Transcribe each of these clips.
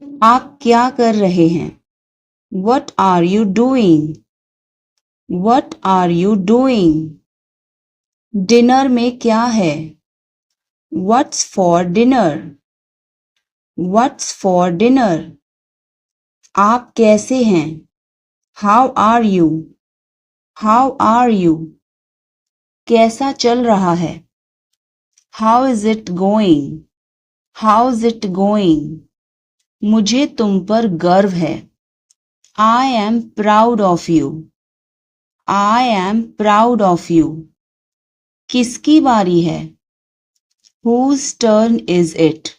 आप क्या कर रहे हैं? What are you doing? What are you doing? Dinner में क्या है? What's for dinner? What's for dinner? आप कैसे हैं? How are you? How are you? कैसा चल रहा है? How is it going? How's it going? मुझे तुम पर गर्व है. I am proud of you. I am proud of you. किसकी बारी है? Whose turn is it?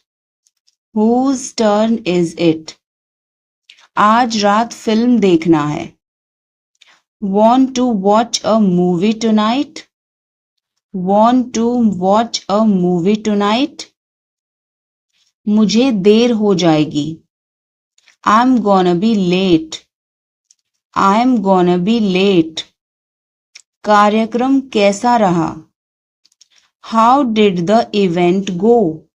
Whose turn is it? आज रात फिल्म देखना है. Want to watch a movie tonight? Want to watch a movie tonight? मुझे देर हो जाएगी. I'm gonna be late. I'm gonna be late. कार्यक्रम कैसा रहा? How did the event go?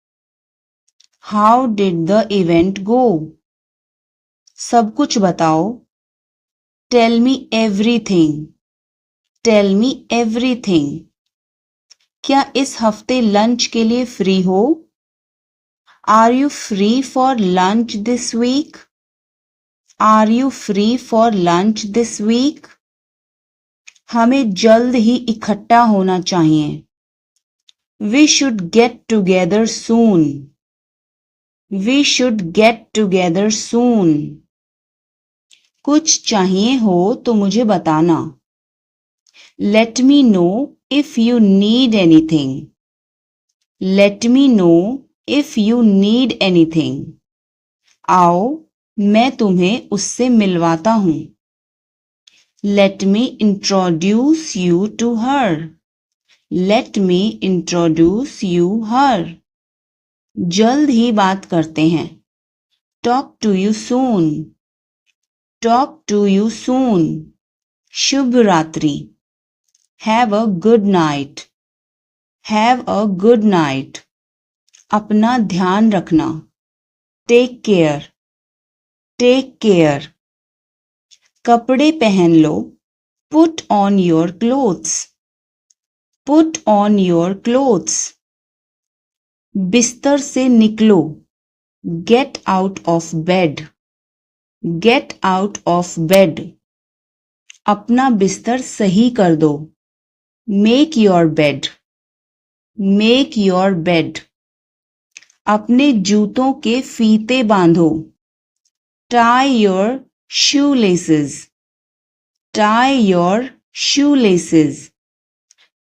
How did the event go? सब कुछ बताओ. Tell me everything. Tell me everything. क्या इस हफ्ते लंच के लिए फ्री हो? Are you free for lunch this week? Are you free for lunch this week? हमें जल्द ही इकट्ठा होना चाहिए. We should get together soon. We should get together soon. कुछ चाहिए हो तो मुझे बताना. Let me know if you need anything. Let me know if you need anything. आओ, मैं तुम्हें उससे मिलवाता हूँ. Let me introduce you to her. Let me introduce you her. जल्द ही बात करते हैं. Talk to you soon. Talk to you soon. शुभ रात्रि. Have a good night. Have a good night. अपना ध्यान रखना. Take care. Take care. कपड़े पहन लो. Put on your clothes. Put on your clothes. बिस्तर से निकलो. Get out of bed. Get out of bed. अपना बिस्तर सही कर दो. Make your bed. Make your bed. अपने जूतों के फीते बांधो. Tie your shoelaces. Tie your shoelaces.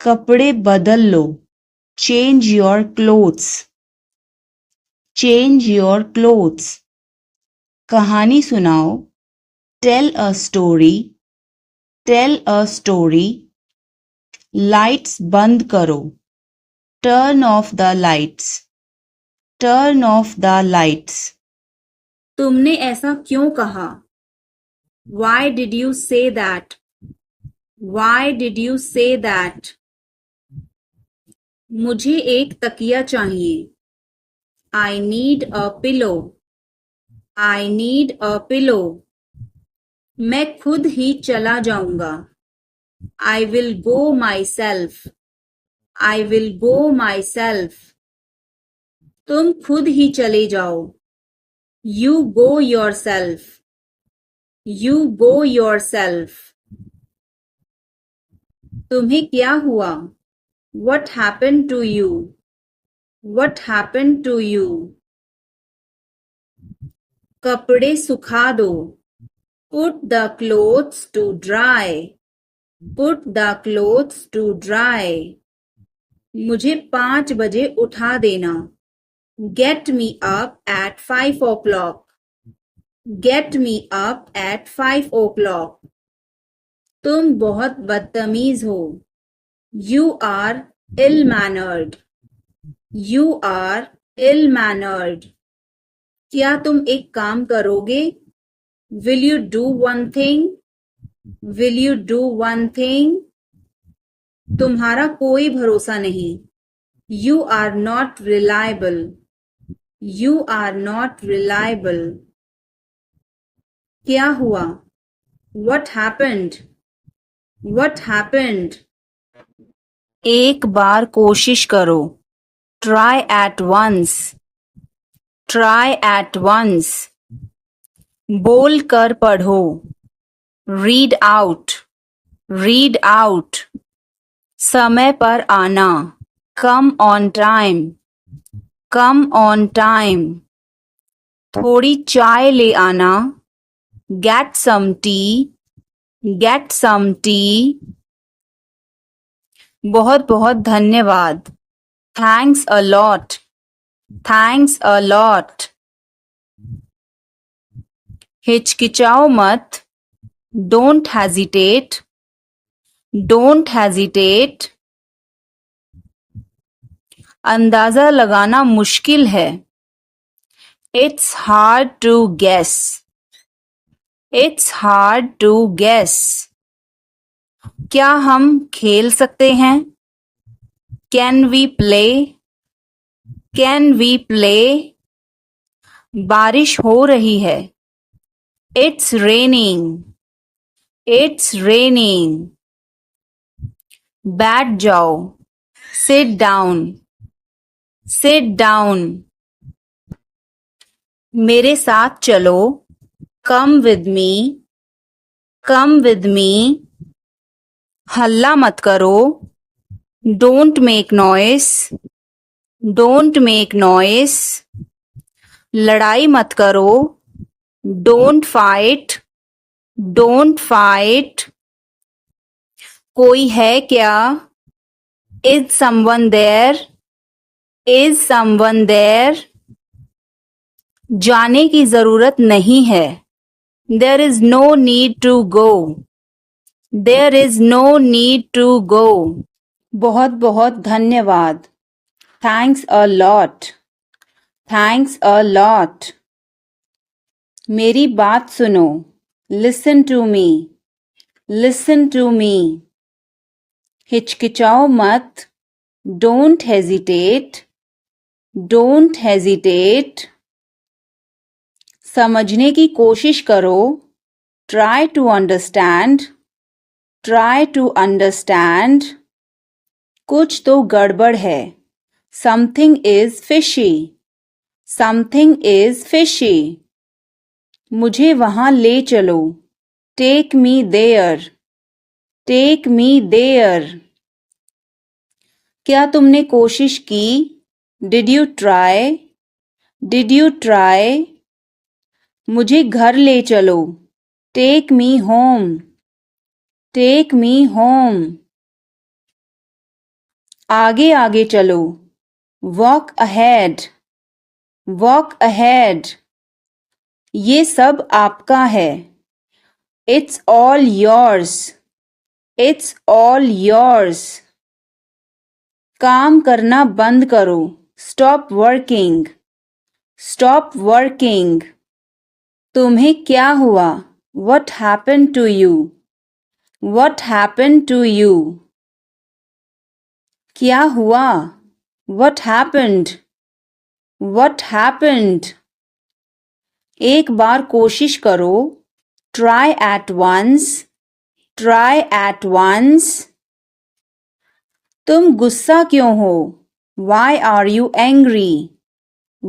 कपड़े बदल लो. Change your clothes. Change your clothes. कहानी सुनाओ. Tell a story. Tell a story. Lights बंद करो. Turn off the lights. Turn off the lights. तुमने ऐसा क्यों कहा? Why did you say that? Why did you say that? मुझे एक तकिया चाहिए. I need a pillow. I need a pillow. मैं खुद ही चला जाऊंगा. I will go myself. I will go myself. तुम खुद ही चले जाओ. You go yourself. You go yourself. तुम्हें क्या हुआ? What happened to you? What happened to you? कपड़े सुखा दो. Put the clothes to dry. Put the clothes to dry. मुझे 5 बजे उठा देना. Get me up at 5 o'clock. Get me up at 5 o'clock. तुम बहुत बदतमीज हो. You are ill-mannered. You are ill-mannered. क्या तुम एक काम करोगे? Will you do one thing? Will you do one thing? तुम्हारा कोई भरोसा नहीं. You are not reliable. You are not reliable. क्या हुआ? What happened? What happened? एक बार कोशिश करो. Try at once. Try at once. बोल कर पढ़ो. Read out. Read out. समय पर आना. Come on time. Come on time. थोड़ी चाय ले आना. Get some tea. Get some tea. बहुत बहुत धन्यवाद. Thanks a lot. Thanks a lot. हिचकिचाओ मत. Don't hesitate. Don't hesitate. अंदाजा लगाना मुश्किल है. It's hard to guess. It's hard to guess. क्या हम खेल सकते हैं? Can we play? Can we play? बारिश हो रही है. It's raining. It's raining. बैठ जाओ. Sit down. Sit down. मेरे साथ चलो. Come with me. Come with me. हल्ला मत करो. Don't make noise. Don't make noise. लड़ाई मत करो. Don't fight. Don't fight. कोई है क्या? Is someone there? Is someone there? जाने की जरूरत नहीं है. There is no need to go. There is no need to go. बहुत बहुत धन्यवाद. Thanks a lot. Thanks a lot. मेरी बात सुनो. Listen to me. Listen to me. हिचकिचाओ मत. Don't hesitate. Don't hesitate. समझने की कोशिश करो. Try to understand. Try to understand. कुछ तो गड़बड़ है. Something is fishy. Something is fishy. मुझे वहां ले चलो. Take me there. Take me there. क्या तुमने कोशिश की? Did you try? Did you try? मुझे घर ले चलो. Take me home. Take me home. आगे आगे चलो. Walk ahead. Walk ahead. ये सब आपका है. It's all yours. It's all yours. काम करना बंद करो. Stop working. Stop working. तुम्हें क्या हुआ? What happened to you? What happened to you? क्या हुआ? What happened? What happened? एक बार कोशिश करो. Try at once. Try at once. तुम गुस्सा क्यों हो? Why are you angry?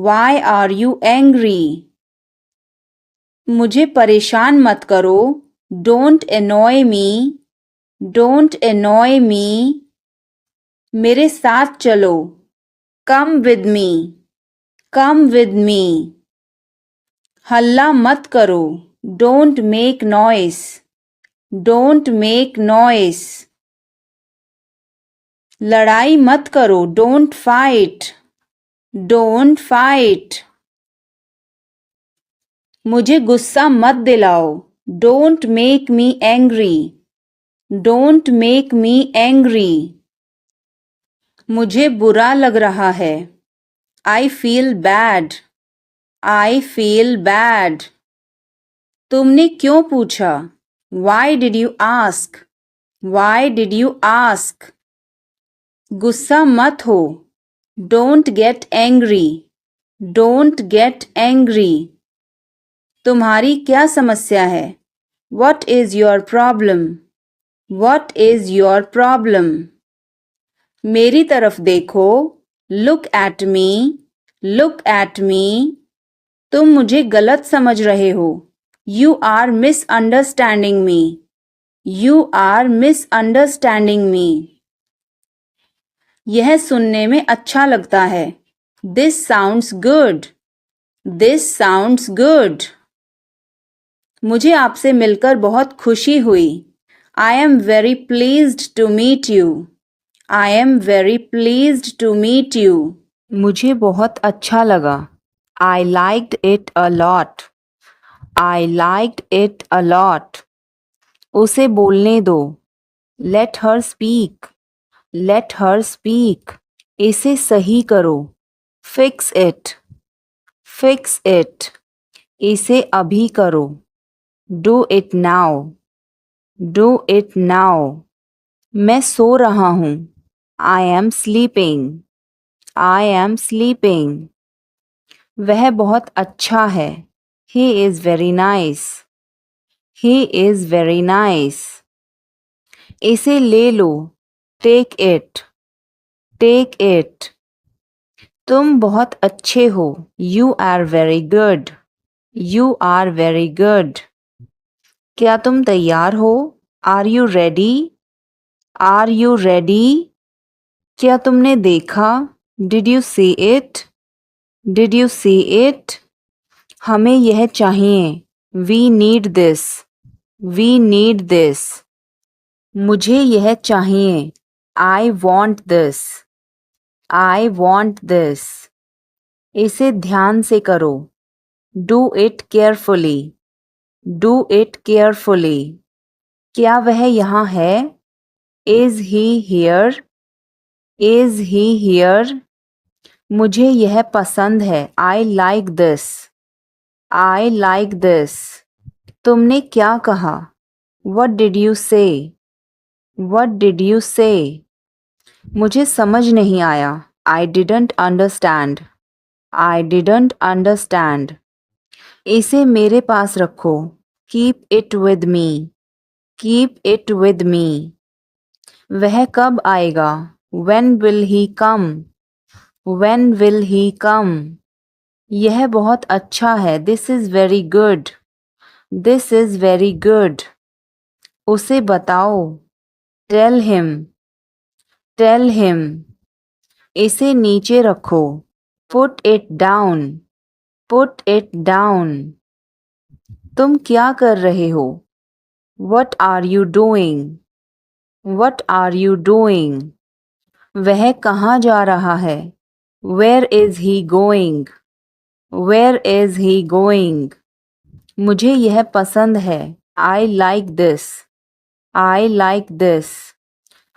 Why are you angry? मुझे परेशान मत करो. Don't annoy me. Don't annoy me. मेरे साथ चलो. Come with me. Come with me. हल्ला मत करो. Don't make noise. Don't make noise. लड़ाई मत करो. Don't fight. Don't fight. मुझे गुस्सा मत दिलाओ. Don't make me angry. Don't make me angry. मुझे बुरा लग रहा है. I feel bad. I feel bad. तुमने क्यों पूछा? Why did you ask? Why did you ask? गुस्सा मत हो. Don't get angry. Don't get angry. तुम्हारी क्या समस्या है? What is your problem? What is your problem? मेरी तरफ देखो. Look at me. Look at me. तुम मुझे गलत समझ रहे हो. You are misunderstanding me. You are misunderstanding me. यह सुनने में अच्छा लगता है. This sounds good. This sounds good. मुझे आपसे मिलकर बहुत खुशी हुई. I am very pleased to meet you. I am very pleased to meet you. मुझे बहुत अच्छा लगा. I liked it a lot. I liked it a lot. उसे बोलने दो. Let her speak. Let her speak. इसे सही करो. Fix it. Fix it. इसे अभी करो. Do it now. Do it now. मैं सो रहा हूँ. I am sleeping. I am sleeping. वह बहुत अच्छा है. He is very nice. He is very nice. इसे ले लो. Take it. Take it. तुम बहुत अच्छे हो. You are very good. You are very good. क्या तुम तैयार हो? Are you ready? Are you ready? क्या तुमने देखा? Did you see it? Did you see it? हमें यह चाहिए. We need this. We need this. मुझे यह चाहिए. I want this. I want this. इसे ध्यान से करो. Do it carefully. Do it carefully. क्या वह यहाँ है? Is he here? Is he here? मुझे यह पसंद है. I like this. I like this. तुमने क्या कहा? What did you say? What did you say? मुझे समझ नहीं आया. I didn't understand. I didn't understand. इसे मेरे पास रखो. Keep it with me. Keep it with me. वह कब आएगा? When will he come? When will he come? यह बहुत अच्छा है. This is very good. This is very good. उसे बताओ. Tell him. Tell him. इसे नीचे रखो. Put it down. Put it down. तुम क्या कर रहे हो? What are you doing? What are you doing? वह कहाँ जा रहा है? Where is he going? Where is he going? मुझे यह पसंद है. I like this. I like this.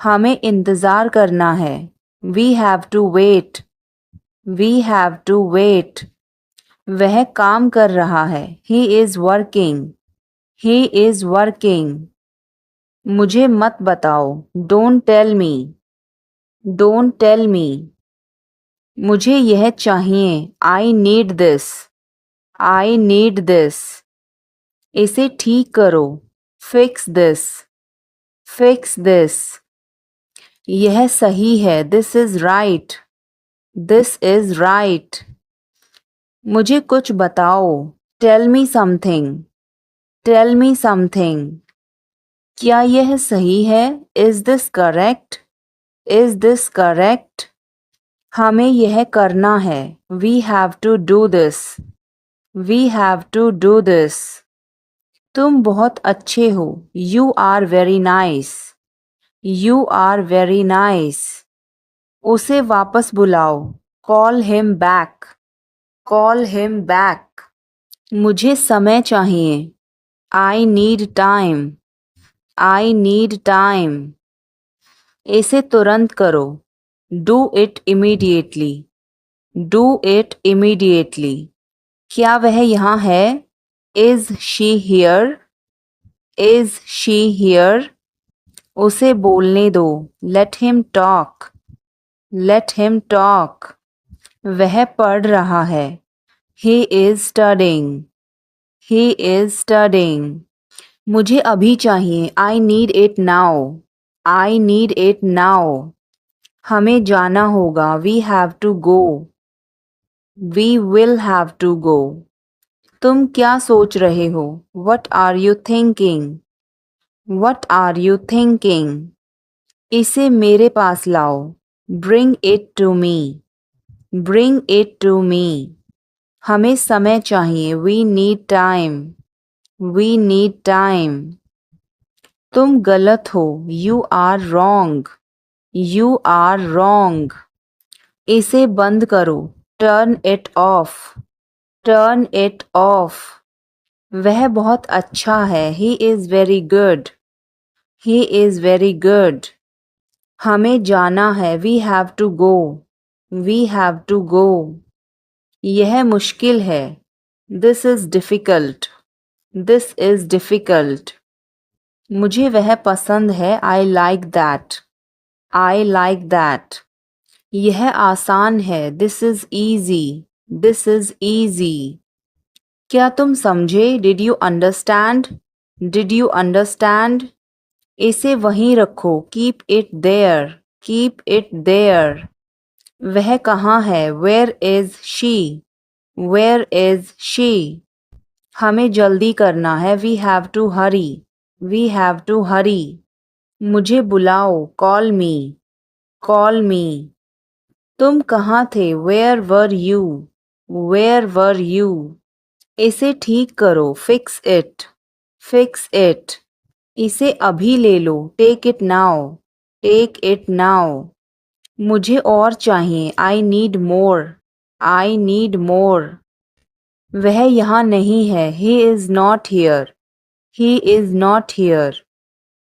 हमें इंतज़ार करना है. We have to wait. We have to wait. वह काम कर रहा है. He is working. He is working. मुझे मत बताओ. Don't tell me. Don't tell me. मुझे यह चाहिए. I need this. I need this. इसे ठीक करो. Fix this. Fix this. यह सही है. This is right. This is right. मुझे कुछ बताओ. Tell me something. Tell me something. क्या यह सही है? Is this correct? Is this correct? हमें यह करना है. We have to do this. We have to do this. तुम बहुत अच्छे हो. You are very nice. You are very nice. उसे वापस बुलाओ. Call him back. Call him back. मुझे समय चाहिए. I need time. I need time. इसे तुरंत करो. Do it immediately. Do it immediately. क्या वह यहाँ है? Is she here? Is she here? उसे बोलने दो. Let him talk. Let him talk. वह पढ़ रहा है. He is studying. He is studying. मुझे अभी चाहिए, I need it now. I need it now. हमें जाना होगा, we have to go. We will have to go. तुम क्या सोच रहे हो? What are you thinking? What are you thinking? इसे मेरे पास लाओ। Bring it to me. Bring it to me. हमें समय चाहिए, we need time. We need time. तुम गलत हो, you are wrong. You are wrong. इसे बंद करो, turn it off. Turn it off. वह बहुत अच्छा है, he is very good. He is very good. हमें जाना है, we have to go. We have to go. यह मुश्किल है, this is difficult. This is difficult. मुझे वह पसंद है, I like that. I like that. यह आसान है, this is easy. This is easy. क्या तुम समझे? Did you understand? Did you understand? इसे वहीं रखो, keep it there. Keep it there. वह कहाँ है? Where is she? Where is she? हमें जल्दी करना है, we have to hurry. We have to hurry. मुझे बुलाओ, कॉल मी। Call me. तुम कहाँ थे? Where were you? Where were you? इसे ठीक करो, फिक्स इट। Fix it. इसे अभी ले लो, take it now. Take it now. मुझे और चाहिए, I need more. I need more. वह यहाँ नहीं है, he is not here. He is not here.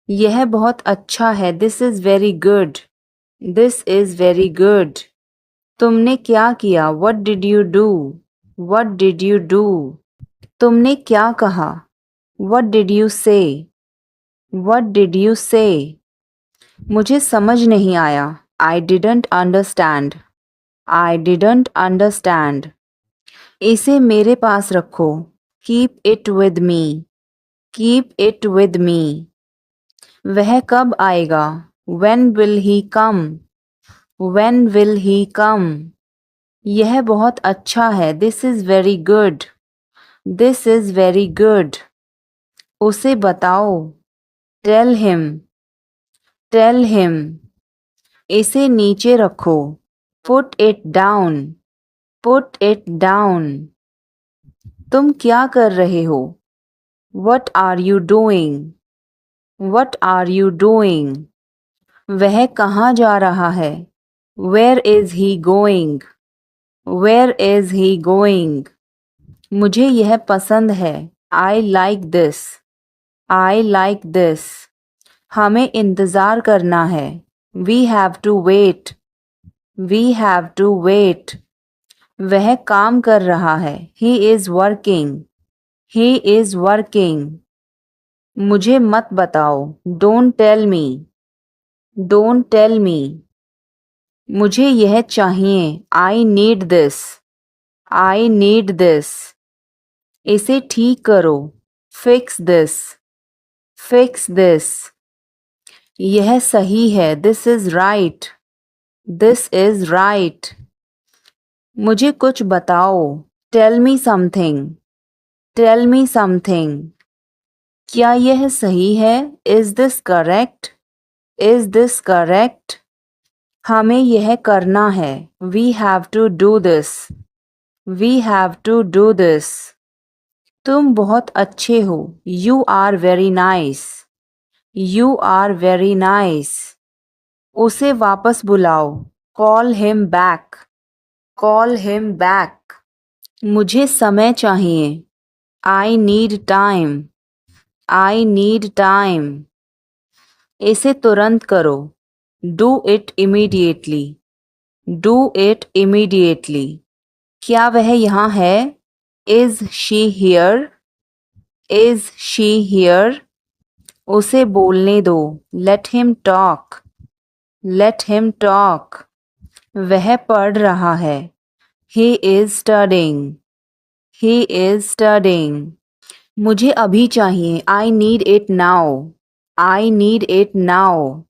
यह बहुत अच्छा है, this is very good. This is very good. तुमने क्या किया? What did you do? What did you do? तुमने क्या कहा? वट डिड यू से? वट डिड यू से? मुझे समझ नहीं आया, I didn't understand. I didn't understand. इसे मेरे पास रखो, keep it with me. Keep it with me. वह कब आएगा? When will he come? When will he come? यह बहुत अच्छा है, this is very good. This is very good. उसे बताओ, टेल हिम। Tell him. इसे नीचे रखो, put it down. Put it down. तुम क्या कर रहे हो? What are you doing? What are you doing? वह कहाँ जा रहा है? Where is he going? Where is he going? मुझे यह पसंद है, I like this. I like this. हमें इंतज़ार करना है, we have to wait. We have to wait. वह काम कर रहा है, he is working. He is working. मुझे मत बताओ, don't tell me. Don't tell me. मुझे यह चाहिए, I need this. I need this. इसे ठीक करो, फिक्स दिस। Fix this. यह सही है, this is right. This is right. मुझे कुछ बताओ, tell me something. Tell me something. क्या यह सही है? Is this correct? Is this correct? हमें यह करना है, we have to do this. We have to do this. तुम बहुत अच्छे हो, you are very nice. You are very nice. उसे वापस बुलाओ, call him back. Call him back. मुझे समय चाहिए, I need time. I need time. इसे तुरंत करो, do it immediately. Do it immediately. क्या वह यहाँ है? Is she here? Is she here? उसे बोलने दो, let him talk. Let him talk. वह पढ़ रहा है, he is studying. He is studying. मुझे अभी चाहिए। I need it now. I need it now.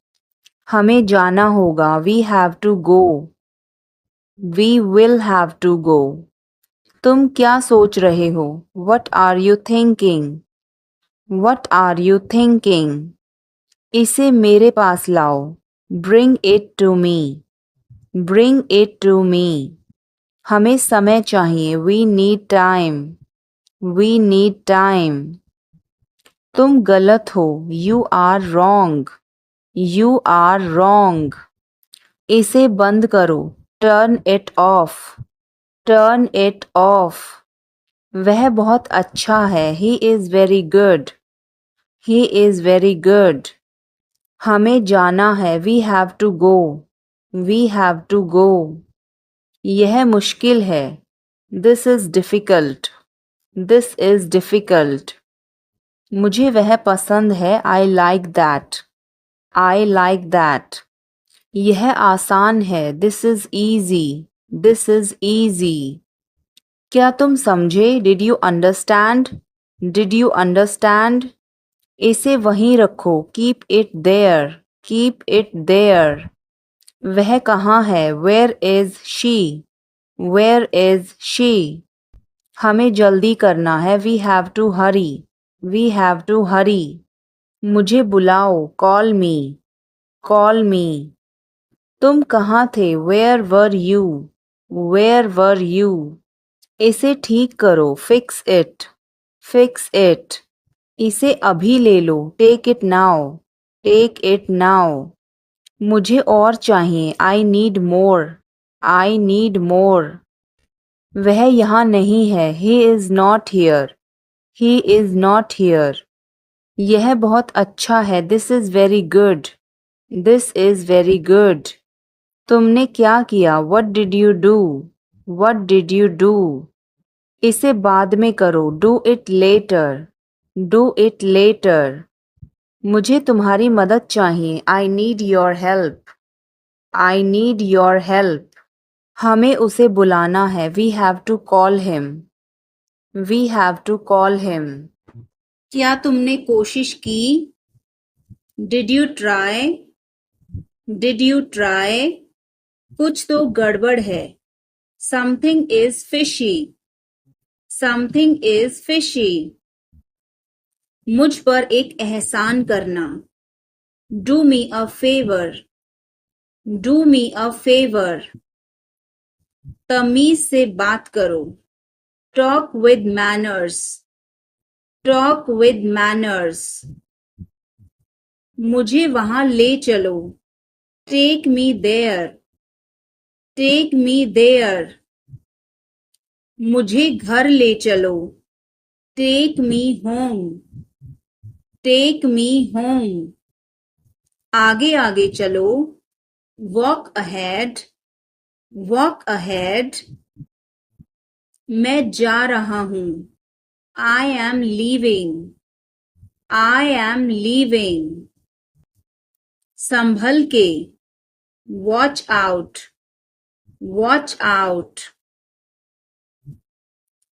हमें जाना होगा। We have to go. We will have to go. तुम क्या सोच रहे हो? What are you thinking? What are you thinking? इसे मेरे पास लाओ। Bring it to me. Bring it to me. हमें समय चाहिए। We need time. We need time. तुम गलत हो। You are wrong. You are wrong. इसे बंद करो। Turn it off. Turn it off. वह बहुत अच्छा है। He is very good. He is very good. हमें जाना है। We have to go. We have to go. यह मुश्किल है। This is difficult. This is difficult. मुझे वह पसंद है। I like that. I like that. यह आसान है। This is easy. This is easy. क्या तुम समझे? Did you understand? Did you understand? इसे वहीं रखो। Keep it there. Keep it there. वह कहाँ है? Where is she? Where is she? हमें जल्दी करना है। We have to hurry. We have to hurry. मुझे बुलाओ। Call me. Call me. तुम कहाँ थे? Where were you? Where were you? इसे ठीक करो। Fix it. Fix it. इसे अभी ले लो। Take it now. Take it now. मुझे और चाहिए। I need more. I need more. वह यहाँ नहीं है। He is not here. He is not here. यह बहुत अच्छा है। This is very good. This is very good. तुमने क्या किया? What did you do? What did you do? इसे बाद में करो। Do it later. Do it later. मुझे तुम्हारी मदद चाहिए। I need your help. I need your help. हमें उसे बुलाना है। We have to call him. We have to call him. क्या तुमने कोशिश की? Did you try? Did you try? कुछ तो गड़बड़ है। Something is fishy. Something is fishy. मुझ पर एक एहसान करना। Do me a favour. Do me a favour. तमीज से बात करो। Talk with manners. Talk with manners. मुझे वहां ले चलो। Take me there. Take me there. मुझे घर ले चलो। Take me home. Take me home. आगे आगे चलो। Walk ahead. Walk ahead. मैं जा रहा हूं। I am leaving. I am leaving. संभल के। Watch out. Watch out.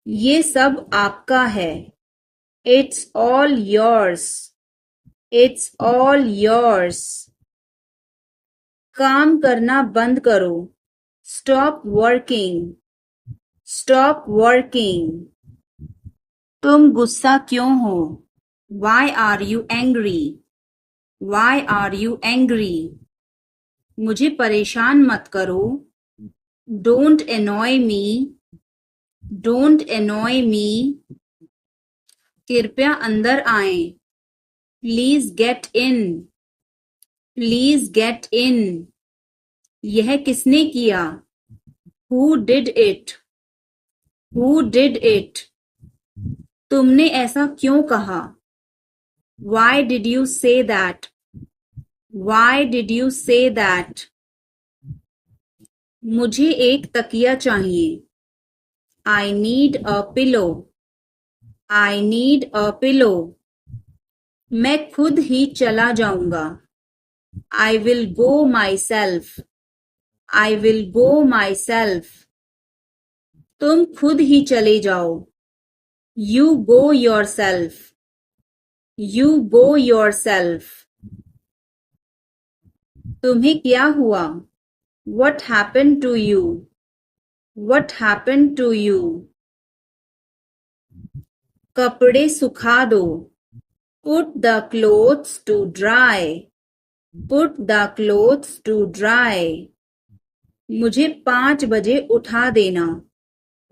ये सब आपका है। It's all yours. It's all yours. काम करना बंद करो। Stop working. Stop working. तुम गुस्सा क्यों हो? Why are you angry? Why are you angry? मुझे परेशान मत करो। Don't annoy me. Don't annoy me. कृपया अंदर आएं। Please get in. Please get in. यह किसने किया? Who did it? Who did it? तुमने ऐसा क्यों कहा? Why did you say that? Why did you say that? मुझे एक तकिया चाहिए। I need a pillow. I need a pillow. मैं खुद ही चला जाऊंगा। I will go my self. I will go my self. तुम खुद ही चले जाओ। You go yourself. You go yourself. तुम्हें क्या हुआ? What happened to you? What happened to you? कपड़े सुखा दो. Put the clothes to dry. Put the clothes to dry. मुझे 5 बजे उठा देना.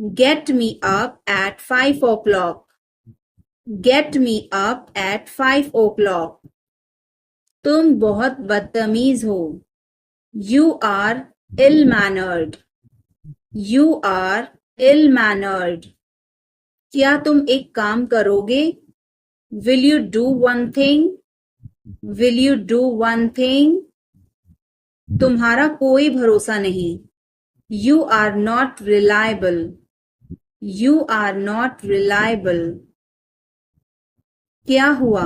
Get me up at 5 o'clock. Get me up at 5 o'clock. तुम बहुत बदतमीज हो. You are ill-mannered. You are ill-mannered. क्या तुम एक काम करोगे? Will you do one thing? Will you do one thing? तुम्हारा कोई भरोसा नहीं. You are not reliable. You are not reliable. क्या हुआ?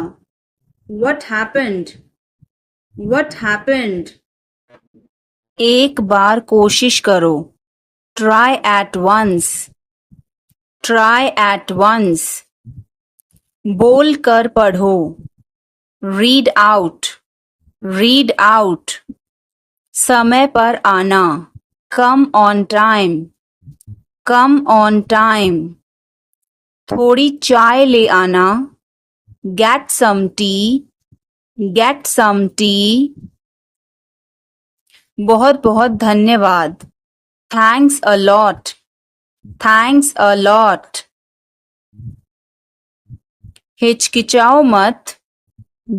What happened? What happened? एक बार कोशिश करो. Try at once. Try at once. बोल कर पढ़ो. Read out. Read out. समय पर आना. Come on time. Come on time. थोड़ी चाय ले आना. Get some tea. Get some tea. बहुत बहुत धन्यवाद. Thanks a lot. Thanks a lot. हिचकिचाओ मत.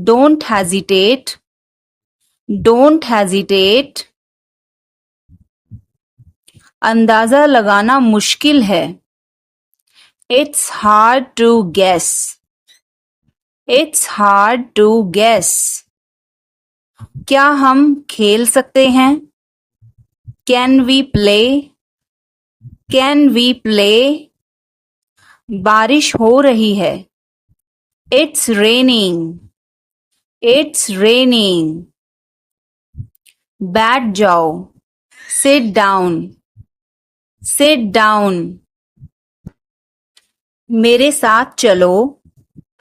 Don't hesitate. Don't hesitate. अंदाजा लगाना मुश्किल है. It's hard to guess. It's hard to guess. क्या हम खेल सकते हैं? Can we play? Can we play? बारिश हो रही है. It's raining. It's raining. बैठ जाओ. Sit down. Sit down. मेरे साथ चलो.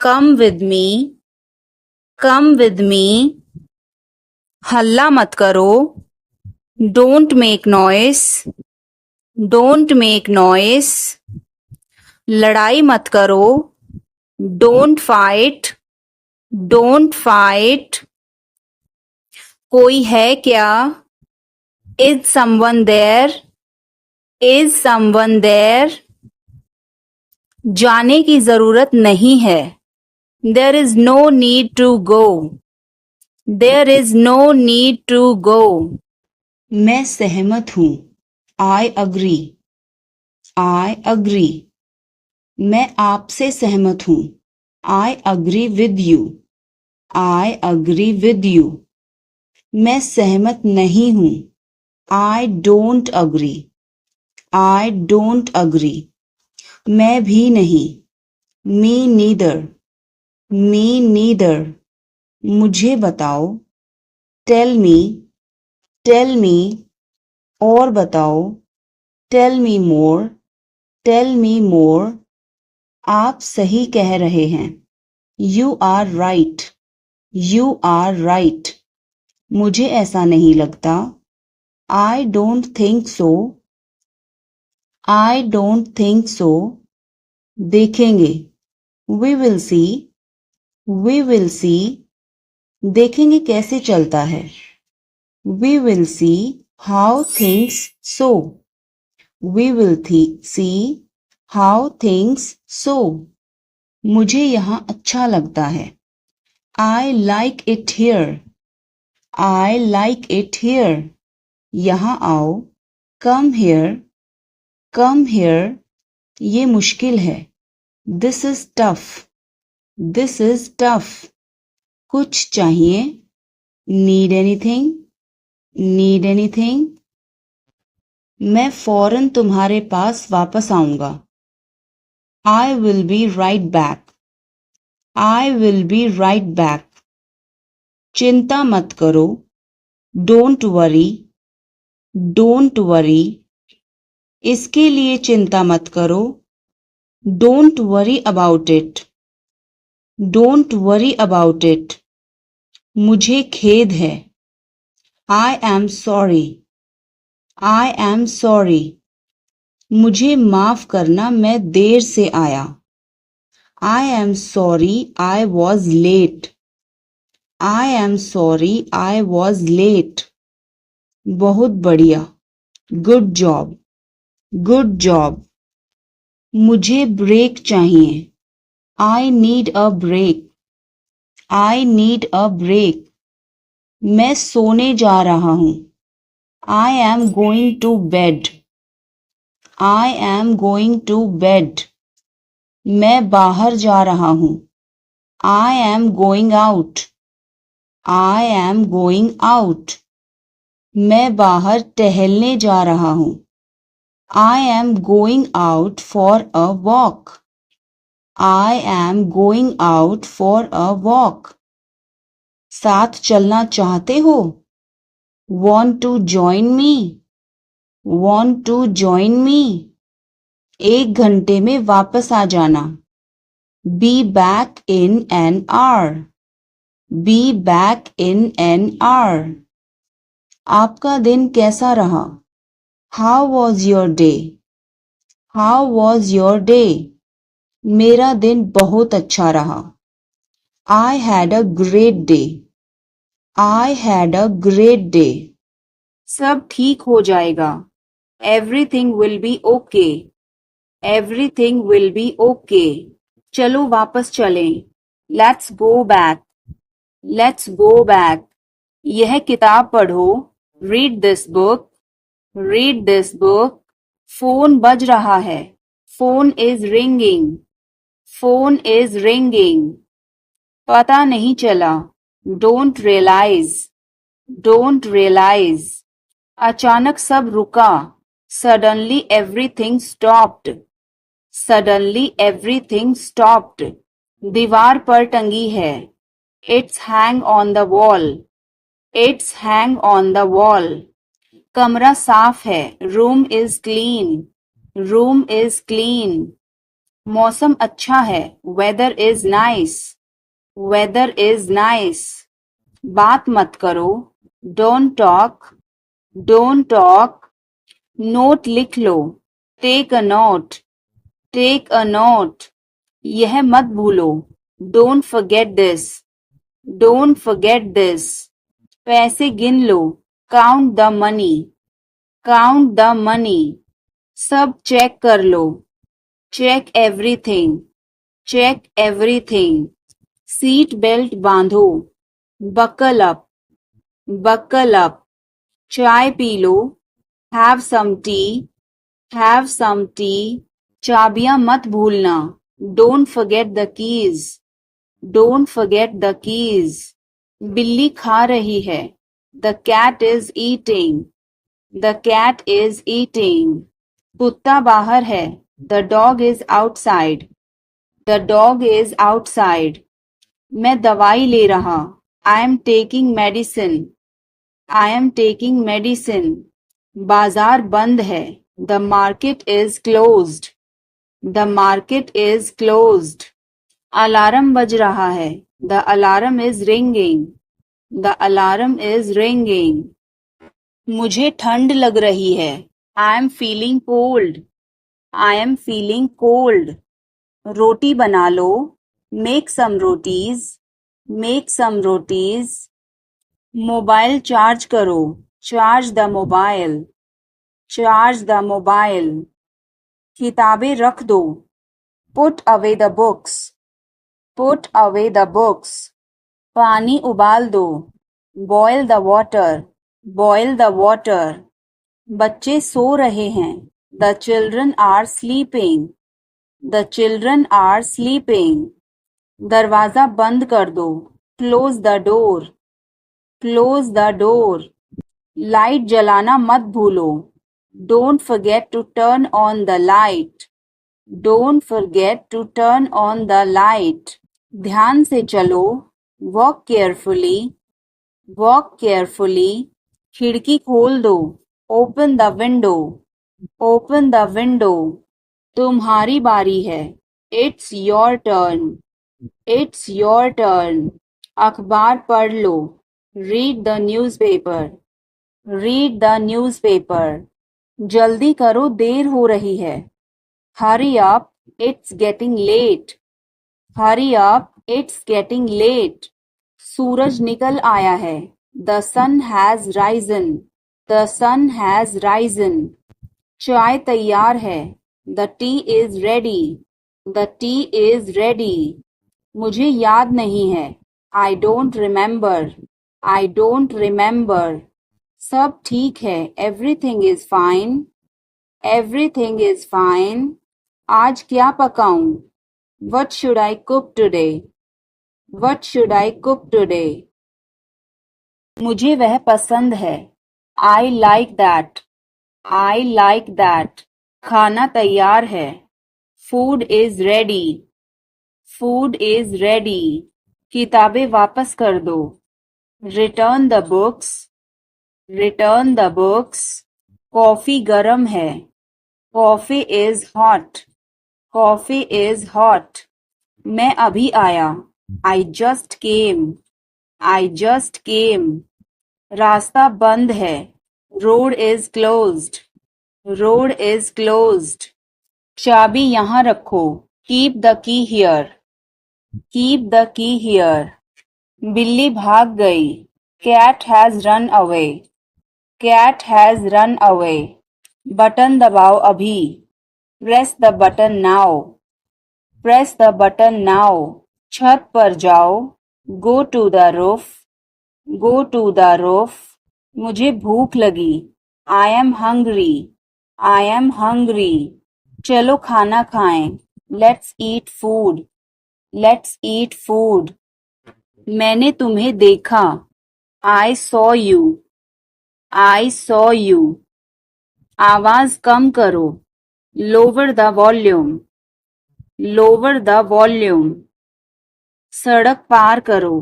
Come with me. Come with me. हल्ला मत करो. Don't make noise. Don't make noise. लड़ाई मत करो. Don't fight. Don't fight. कोई है क्या? Is someone there? Is someone there? जाने की जरूरत नहीं है. There is no need to go. There is no need to go. मैं सहमत हूँ. I agree. I agree. मैं आपसे सहमत हूँ. I agree with you. I agree with you. मैं सहमत नहीं हूँ. I don't agree. I don't agree. मैं भी नहीं. Me neither. Me neither. मुझे बताओ. Tell me. Tell me. और बताओ. Tell me more. Tell me more. आप सही कह रहे हैं. You are right. You are right. मुझे ऐसा नहीं लगता. I don't think so. I don't think so. देखेंगे. We will see. We will see. देखेंगे कैसे चलता है. We will see how things so. We will see how things so. मुझे यहाँ अच्छा लगता है. I like it here. I like it here. यहाँ आओ. Come here. Come here. ये मुश्किल है. This is tough. This is tough. कुछ चाहिए. Need anything? Need anything? मैं फौरन तुम्हारे पास वापस आऊंगा. I will be right back. I will be right back. चिंता मत करो. Don't worry. Don't worry. इसके लिए चिंता मत करो. Don't worry about it. Don't worry about it. मुझे खेद है. I am sorry. I am sorry. मुझे माफ करना मैं देर से आया. I am sorry I was late. I am sorry I was late. बहुत बढ़िया. Good job. Good job. मुझे ब्रेक चाहिए. I need a break. I need a break. मैं सोने जा रहा हूँ. I am going to bed. I am going to bed. मैं बाहर जा रहा हूँ. I am going out. I am going out. मैं बाहर टहलने जा रहा हूँ. I am going out for a walk. I am going out for a walk. साथ चलना चाहते हो? Want to join me? Want to join me? 1 घंटे में वापस आ जाना. Be back in an hour. Be back in an hour. आपका दिन कैसा रहा? How was your day? How was your day? मेरा दिन बहुत अच्छा रहा. I had a great day. I had a great day. सब ठीक हो जाएगा. Everything will be okay. Everything will be okay. चलो वापस चलें. Let's go back. Let's go back. यह किताब पढ़ो. Read this book. Read this book. Phone बज रहा है. Phone is ringing. Phone is ringing. पता नहीं चला. Don't realize. Don't realize. अचानक सब रुका. Suddenly everything stopped. Suddenly everything stopped. दीवार पर टंगी है. It's hang on the wall. It's hang on the wall. कमरा साफ है. Room is clean. Room is clean. मौसम अच्छा है. Weather is nice. Weather is nice. बात मत करो. Don't talk. Don't talk. Note लिख लो. Take a note. Take a note. यह मत भूलो. Don't forget this. Don't forget this. पैसे गिन लो. Count the money. Count the money. सब चेक कर लो. Check everything. Check everything. Seat belt बांधो. Buckle up. Buckle up. चाय पी लो. Have some tea. Have some tea. चाबियां मत भूलना. Don't forget the keys. Don't forget the keys. बिल्ली खा रही है. The cat is eating. The cat is eating. कुत्ता बाहर है. The dog is outside. The dog is outside. मैं दवाई ले रहा. I am taking medicine. I am taking medicine. बाजार बंद है. The market is closed. The market is closed. Alarm बज रहा है. The alarm is ringing. The alarm is ringing. मुझे ठंड लग रही है. I am feeling cold. I am feeling cold. रोटी बना लो. Make some rotis. Make some rotis. Mobile charge करो. Charge the mobile. Charge the mobile. किताबें रख दो. Put away the books. Put away the books. पानी उबाल दो. Boil the water. Boil the water. बच्चे सो रहे हैं. The children are sleeping. The children are sleeping. दरवाजा बंद कर दो. Close the door. Close the door. Light जलाना मत भूलो. Don't forget to turn on the light. Don't forget to turn on the light. ध्यान से चलो. Walk carefully. Walk carefully. खिड़की खोल दो. Open the window. Open the window. तुम्हारी बारी है. It's your turn. It's your turn. अखबार पढ़ लो. Read the newspaper. Read the newspaper. जल्दी करो, देर हो रही है. Hurry up, it's getting late. Hurry up, it's getting late. सूरज निकल आया है. The sun has risen. The sun has risen. चाय तैयार है. The tea is ready. The tea is ready. मुझे याद नहीं है. I don't remember. I don't remember. सब ठीक है. Everything is fine. Everything is fine. आज क्या पकाऊं? What should I cook today? What should I cook today? मुझे वह पसंद है. I like that. I like that. खाना तैयार है. Food is ready. Food is ready. किताबें वापस कर दो. Return the books. Return the books. Coffee गरम है. Coffee is hot. Coffee is hot. मैं अभी आया. I just came. I just came. रास्ता बंद है. Road is closed. Road is closed. चाबी यहाँ रखो. Keep the key here. Keep the key here. बिल्ली भाग गई. Cat has run away. Cat has run away. Button दबाओ अभी. Press the button now. Press the button now. छत पर जाओ. Go to the roof. Go to the roof. मुझे भूख लगी. I am hungry. I am hungry. चलो खाना खाएं. Let's eat food. Let's eat food. मैंने तुम्हें देखा. I saw you. I saw you. आवाज कम करो. Lower the volume. Lower the volume. सड़क पार करो.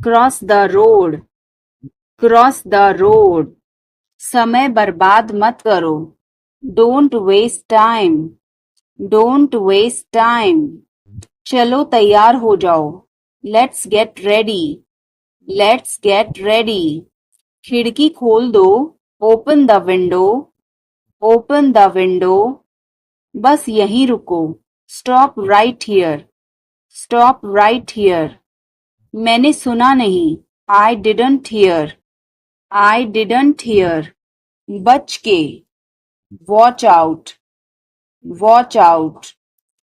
Cross the road. Cross the road. समय बर्बाद मत करो. Don't waste time. Don't waste time. चलो तैयार हो जाओ. Let's get ready. Let's get ready. खिड़की खोल दो. Open the window. Open the window. बस यहीं रुको. Stop right here. Stop right here. मैंने सुना नहीं. I didn't hear. I didn't hear. बच के. Watch out. Watch out.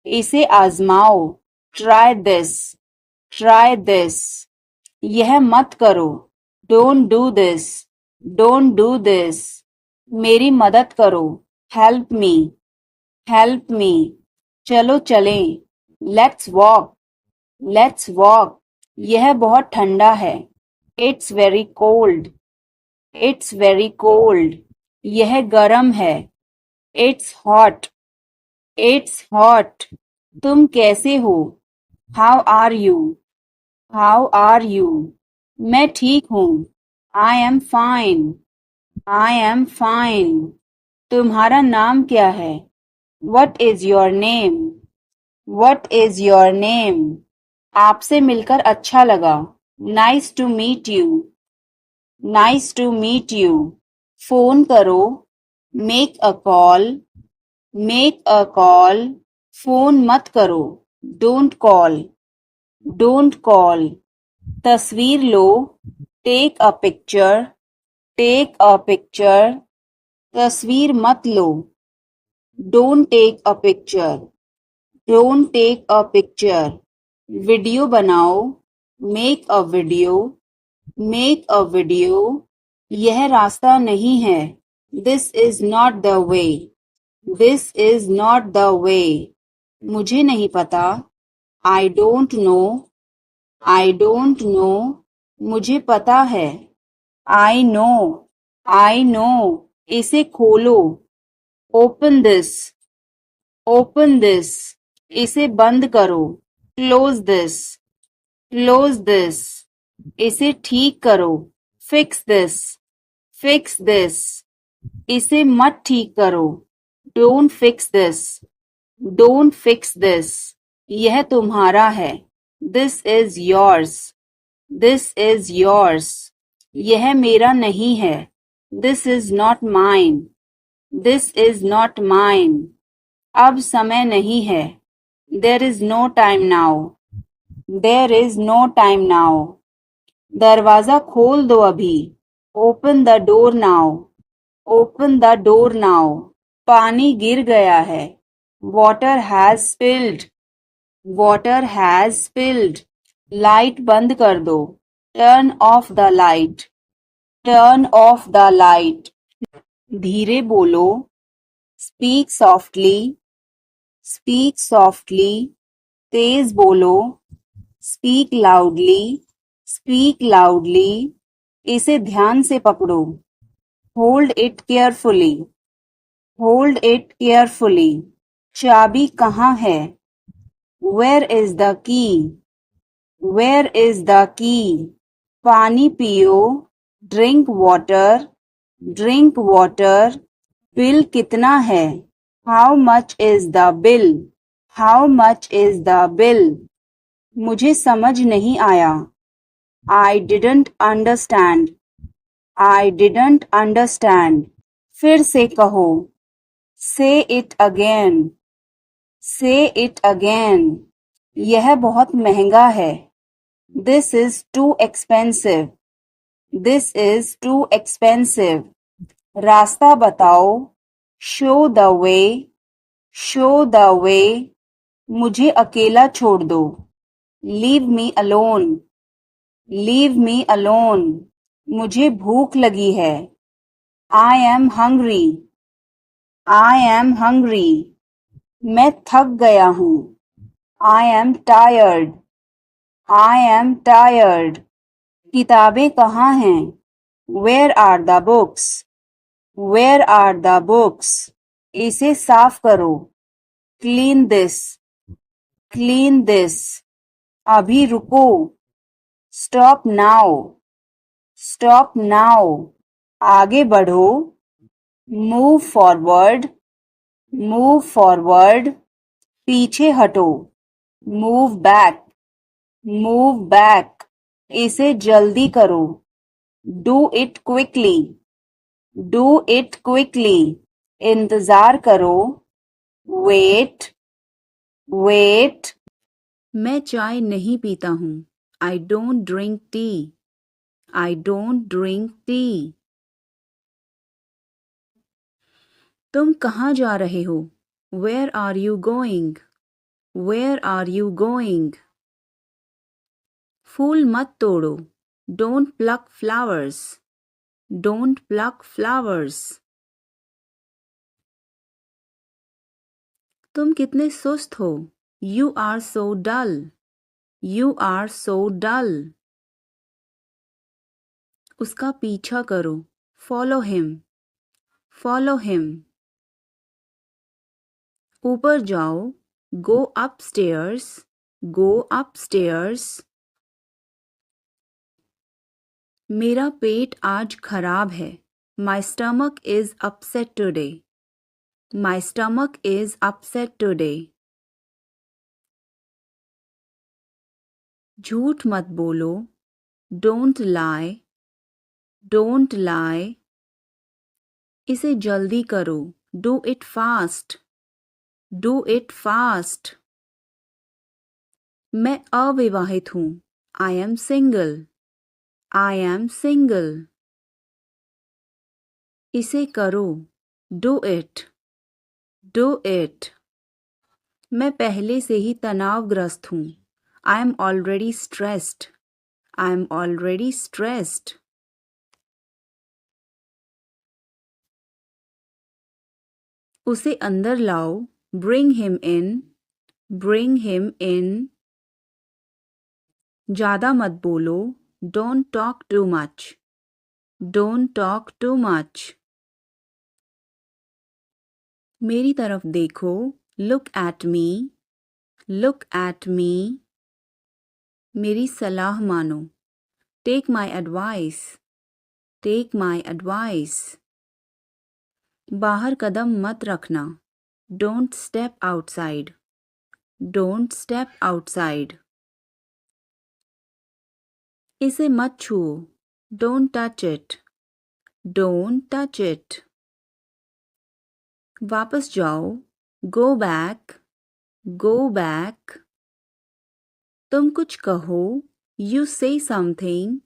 इसे आजमाओ. Try this. Try this. यह मत करो. Don't do this. Don't do this. मेरी मदद करो. Help me. Help me. चलो चलें. Let's walk. Let's walk. यह बहुत ठंडा है. It's very cold. It's very cold. यह गर्म है. It's hot. It's hot. तुम कैसे हो? How are you? How are you? मैं ठीक हूँ. I am fine. I am fine. तुम्हारा नाम क्या है? What is your name? What is your name? आपसे मिलकर अच्छा लगा. Nice to meet you. Nice to meet you. Phone करो. Make a call. Make a call. Phone मत करो. Don't call. Don't call. तस्वीर लो. Take a picture. Take a picture. तस्वीर मत लो. Don't take a picture. Don't take a picture. Video बनाओ. Make a video. Make a video. यह रास्ता नहीं है. This is not the way. This is not the way. मुझे नहीं पता. I don't know. I don't know. मुझे पता है. I know. I know. इसे खोलो. Open this. Open this. इसे बंद करो. Close this. Close this. इसे ठीक करो. Fix this. Fix this. इसे मत ठीक करो. Don't fix this. Don't fix this, यह तुम्हारा है। This is yours, this is yours, यह मेरा नहीं है। This is not mine, this is not mine, अब समय नहीं है। There is no time now, there is no time now, दरवाजा खोल दो अभी। Open the door now, open the door now, पानी गिर गया है। Water has spilled, water has spilled, light बंद कर दो। Turn off the light, turn off the light, धीरे बोलो। स्पीक सॉफ्टली, स्पीक सॉफ्टली, तेज बोलो। स्पीक लाउडली, स्पीक लाउडली, इसे ध्यान से पकड़ो। Hold it carefully, hold it carefully, चाबी कहाँ है? Where is the key, where is the key, पानी पियो। Drink water, drink water, bill कितना है? How much is the bill, how much is the bill, मुझे समझ नहीं आया। I didn't understand, I didn't understand, फिर से कहो। Say it again, say it again, यह बहुत महंगा है। This is too expensive, this is too expensive, रास्ता बताओ। Show the way, show the way, मुझे अकेला छोड़ दो। Leave me alone, leave me alone, मुझे भूख लगी है। I am hungry, I am hungry, मैं थक गया हूँ। I am tired, I am tired, किताबें कहाँ हैं? Where are the books, where are the books, इसे साफ करो। क्लीन दिस, क्लीन दिस, अभी रुको। स्टॉप नाउ, स्टॉप नाउ, आगे बढ़ो। मूव फॉरवर्ड, मूव फॉरवर्ड, पीछे हटो। मूव बैक, मूव बैक, इसे जल्दी करो। Do it quickly, do it quickly, इंतजार करो। वेट, वेट, मैं चाय नहीं पीता हूँ। I don't drink tea, I don't drink tea, तुम कहाँ जा रहे हो? Where are you going, where are you going, फूल मत तोड़ो। Don't pluck flowers, don't pluck flowers, तुम कितने सुस्त हो। You are so dull, you are so dull, उसका पीछा करो। फॉलो हिम, फॉलो हिम, ऊपर जाओ। गो अपस्टेयर्स, गो अपस्टेयर्स, मेरा पेट आज खराब है। My stomach is upset today, my stomach is upset today, झूठ मत बोलो। डोंट लाई, डोंट लाई, इसे जल्दी करो। Do it fast, do it fast, मैं अविवाहित हूँ। I am single, I am single, इसे करो। डू इट, डू इट, मैं पहले से ही तनावग्रस्त हूँ। I am already stressed, I am already stressed, उसे अंदर लाओ। Bring him in, bring him in, ज़्यादा मत बोलो। Don't talk too much, don't talk too much, मेरी तरफ देखो। Look at me, look at me, मेरी सलाह मानो। Take my advice, take my advice, बाहर कदम मत रखना। Don't step outside. Don't step outside. इसे मत छुओ. Don't touch it. Don't touch it. वापस जाओ. Go back. Go back. तुम कुछ कहो. You say something.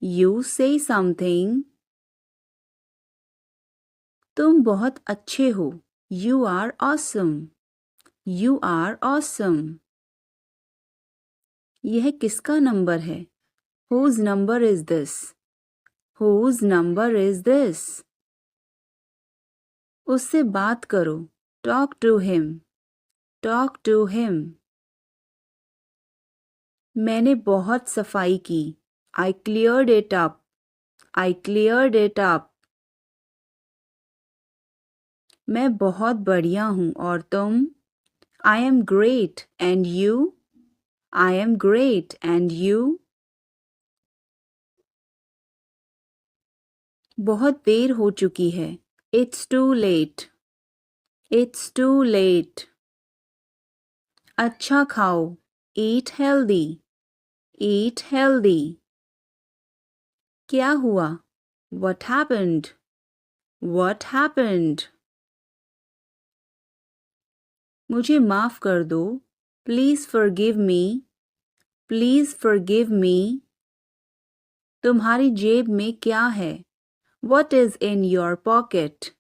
You say something. तुम बहुत अच्छे हो. You are awesome. You are awesome. यह किसका नंबर है? Whose number is this? Whose number is this? उससे बात करो. Talk to him. Talk to him. मैंने बहुत सफाई की. I cleared it up. I cleared it up. मैं बहुत बढ़िया हूँ और तुम? I am great and you? I am great and you? बहुत देर हो चुकी है. It's too late. It's too late. अच्छा खाओ. Eat healthy. Eat healthy. क्या हुआ? What happened? What happened? मुझे माफ कर दो. Please forgive me. Please forgive me. तुम्हारी जेब में क्या है? What is in your pocket?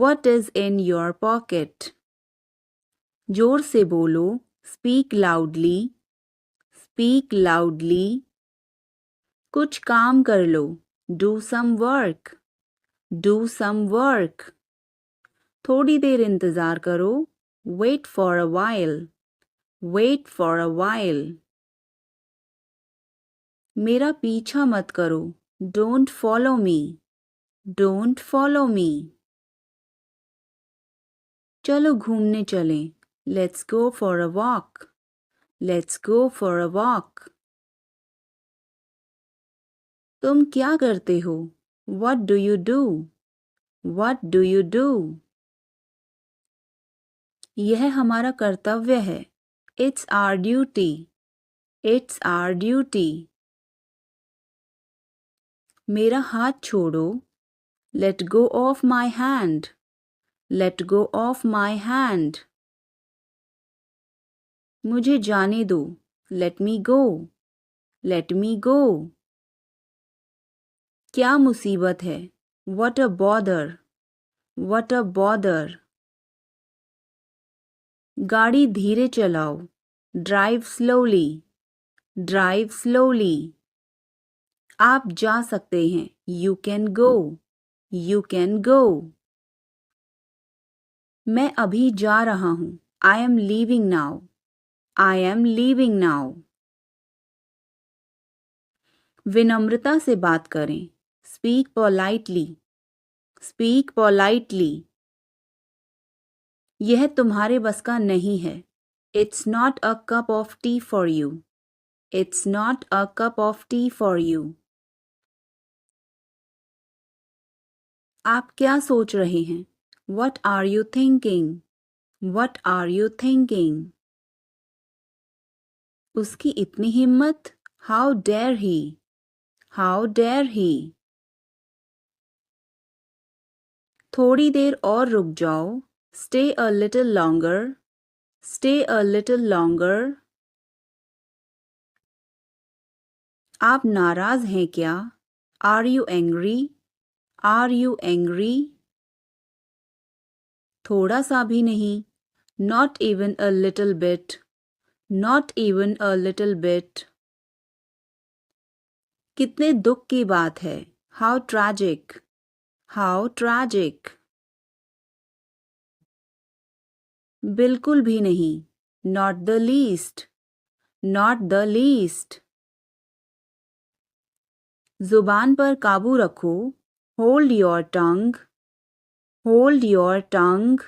What is in your pocket? जोर से बोलो. Speak loudly. Speak loudly. कुछ काम कर लो. Do some work. Do some work. थोड़ी देर इंतज़ार करो. Wait for a while. Wait for a while. मेरा पीछा मत करो. Don't follow me. Don't follow me. चलो घूमने चलें. Let's go for a walk. Let's go for a walk. तुम क्या करते हो? What do you do? What do you do? यह हमारा कर्तव्य है. It's our duty. It's our duty. मेरा हाथ छोड़ो. Let go of my hand. Let go of my hand. मुझे जाने दो. Let me go. Let me go. क्या मुसीबत है? What a bother. What a bother. गाड़ी धीरे चलाओ. Drive slowly. Drive slowly. आप जा सकते हैं. You can go. You can go. मैं अभी जा रहा हूँ. I am leaving now. I am leaving now. विनम्रता से बात करें. Speak politely. Speak politely. यह तुम्हारे बस का नहीं है. It's not a cup of tea for you. It's not a cup of tea for you. आप क्या सोच रहे हैं? What are you thinking? What are you thinking? उसकी इतनी हिम्मत? How dare he? How dare he? थोड़ी देर और रुक जाओ. Stay a little longer. Stay a little longer. आप नाराज हैं क्या? Are you angry? Are you angry? थोड़ा सा भी नहीं. Not even a little bit. Not even a little bit. कितने दुख की बात है. How tragic. How tragic. बिल्कुल भी नहीं. Not the least. Not the least. जुबान पर काबू रखो. Hold your tongue. Hold your tongue.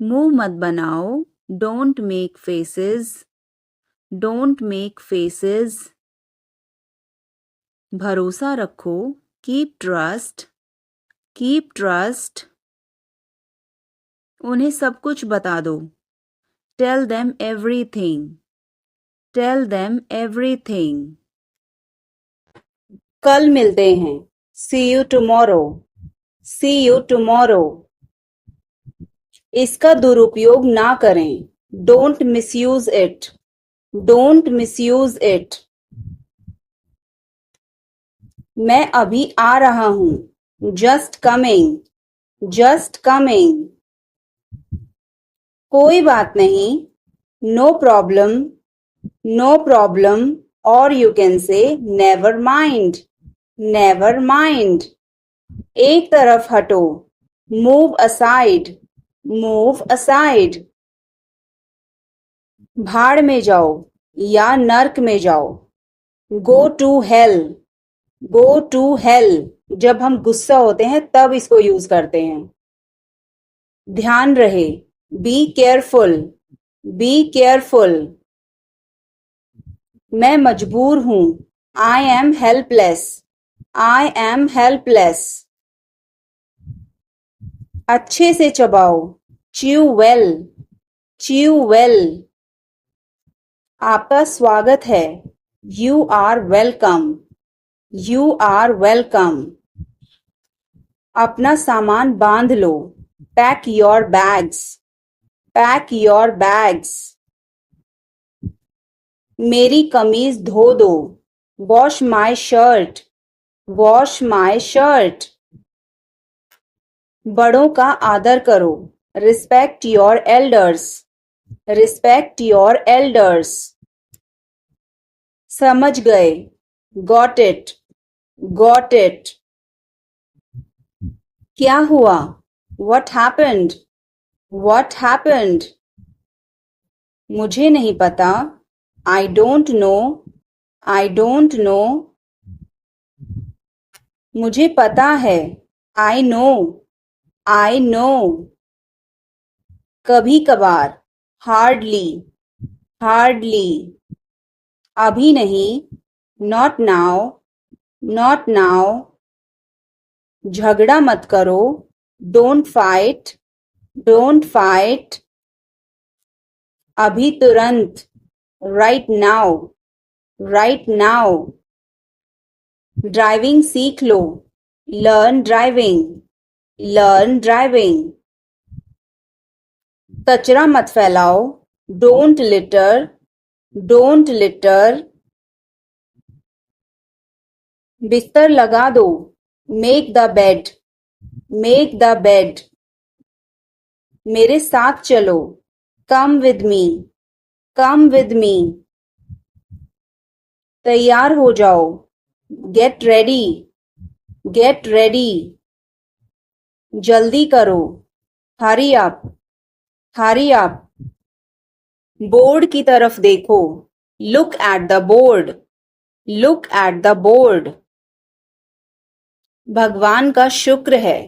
मुंह मत बनाओ. Don't make faces. Don't make faces. भरोसा रखो. Keep trust. Keep trust. उन्हें सब कुछ बता दो. Tell them everything. Tell them everything. कल मिलते हैं. See you tomorrow. See you tomorrow. इसका दुरुपयोग ना करें. Don't misuse it. Don't misuse it. मैं अभी आ रहा हूं. Just coming. Just coming. कोई बात नहीं. No problem. No problem. Or you can say never mind. Never mind. एक तरफ हटो. Move aside. Move aside. भाड़ में जाओ या नर्क में जाओ. Go to hell. Go to hell. जब हम गुस्सा होते हैं तब इसको यूज करते हैं. ध्यान रहे. Be careful. Be careful. मैं मजबूर हूं. I am helpless. I am helpless. अच्छे से चबाओ. Chew well. Chew well. आपका स्वागत है. You are welcome. You are welcome. अपना सामान बांध लो. Pack your bags. Pack your bags. मेरी कमीज धो दो. Wash my shirt. Wash my shirt. बड़ों का आदर करो. Respect your elders. Respect your elders. समझ गए. Got it. Got it. क्या हुआ? What happened? What happened? मुझे नहीं पता. I don't know. I don't know. मुझे पता है. I know. I know. कभी कभार. Hardly. Hardly. अभी नहीं. Not now. Not now. झगड़ा मत करो. Don't fight. Don't fight. अभी तुरंत. Right now. Right now. Driving सीख लो. Learn driving. Learn driving. कचरा मत फैलाओ. Don't litter. Don't litter. बिस्तर लगा दो. Make the bed. Make the bed. मेरे साथ चलो. Come with me. Come with me. तैयार हो जाओ. Get ready. Get ready. जल्दी करो. Hurry up. Hurry up. Board की तरफ देखो. Look at the board. Look at the board. भगवान का शुक्र है.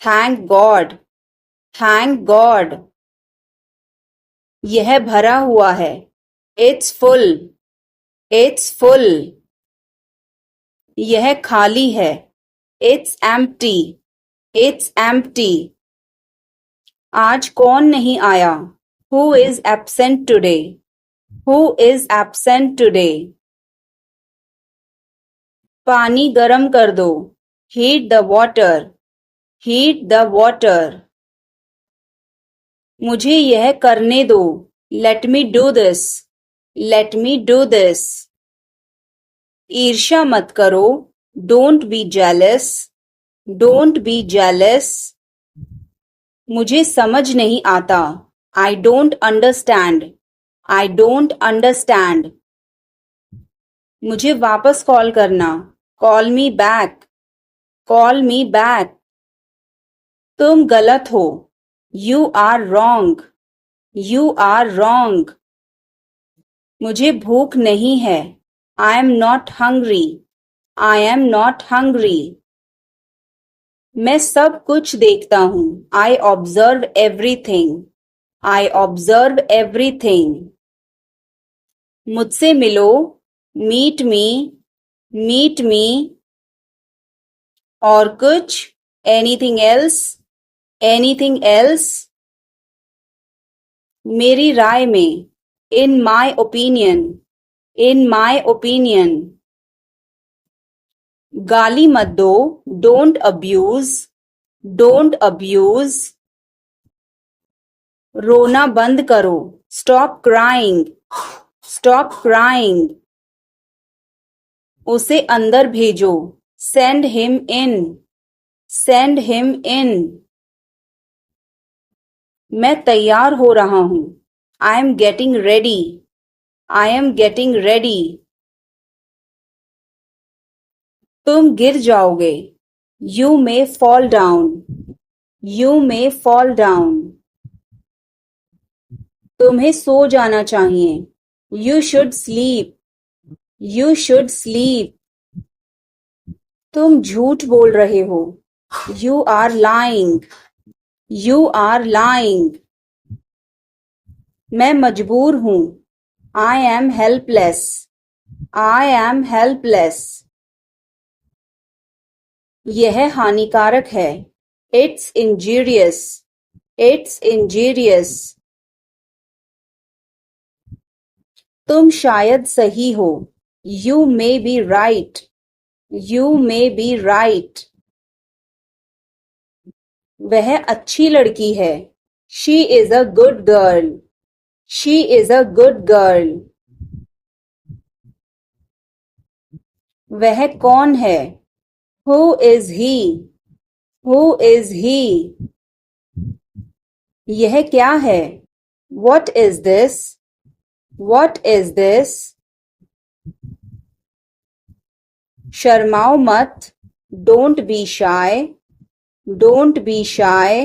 Thank God. Thank God. यह भरा हुआ है. It's full. It's full. यह खाली है. It's empty. It's empty. आज कौन नहीं आया? Who is absent today? Who is absent today? पानी गरम कर दो. Heat the water. Heat the water. मुझे यह करने दो. Let me do this. Let me do this. ईर्ष्या मत करो. Don't be jealous. Don't be jealous. मुझे समझ नहीं आता. I don't understand. I don't understand. मुझे वापस कॉल करना. Call me back. Call me back. तुम गलत हो. You are wrong. You are wrong. मुझे भूख नहीं है. I am not hungry. I am not hungry. मैं सब कुछ देखता हूँ. I observe everything. I observe everything. मुझसे मिलो. Meet me. Meet me. और कुछ? Anything else? Anything else? मेरी राय में, इन my opinion, in my opinion. गाली मत दो, डोंट अब्यूज, डोंट अब्यूज। रोना बंद करो, स्टॉप क्राइंग, स्टॉप क्राइंग। उसे अंदर भेजो, send him in, send him in. मैं तैयार हो रहा हूं, I am getting ready, I am getting ready. तुम गिर जाओगे, you may fall down, you may fall down. तुम्हें सो जाना चाहिए, you should sleep, you should sleep. तुम झूठ बोल रहे हो, you are lying, you are lying. मैं मजबूर हूं, I am helpless, I am helpless. यह हानिकारक है, इट्स इंजीरियस, इट्स इंजीरियस। तुम शायद सही हो, you may be right, you may be right. वह अच्छी लड़की है, she is a good girl, she is a good girl. वह कौन है, who is he, who is he. यह क्या है, what is this, what is this. शर्माओ मत, don't be shy, don't be shy.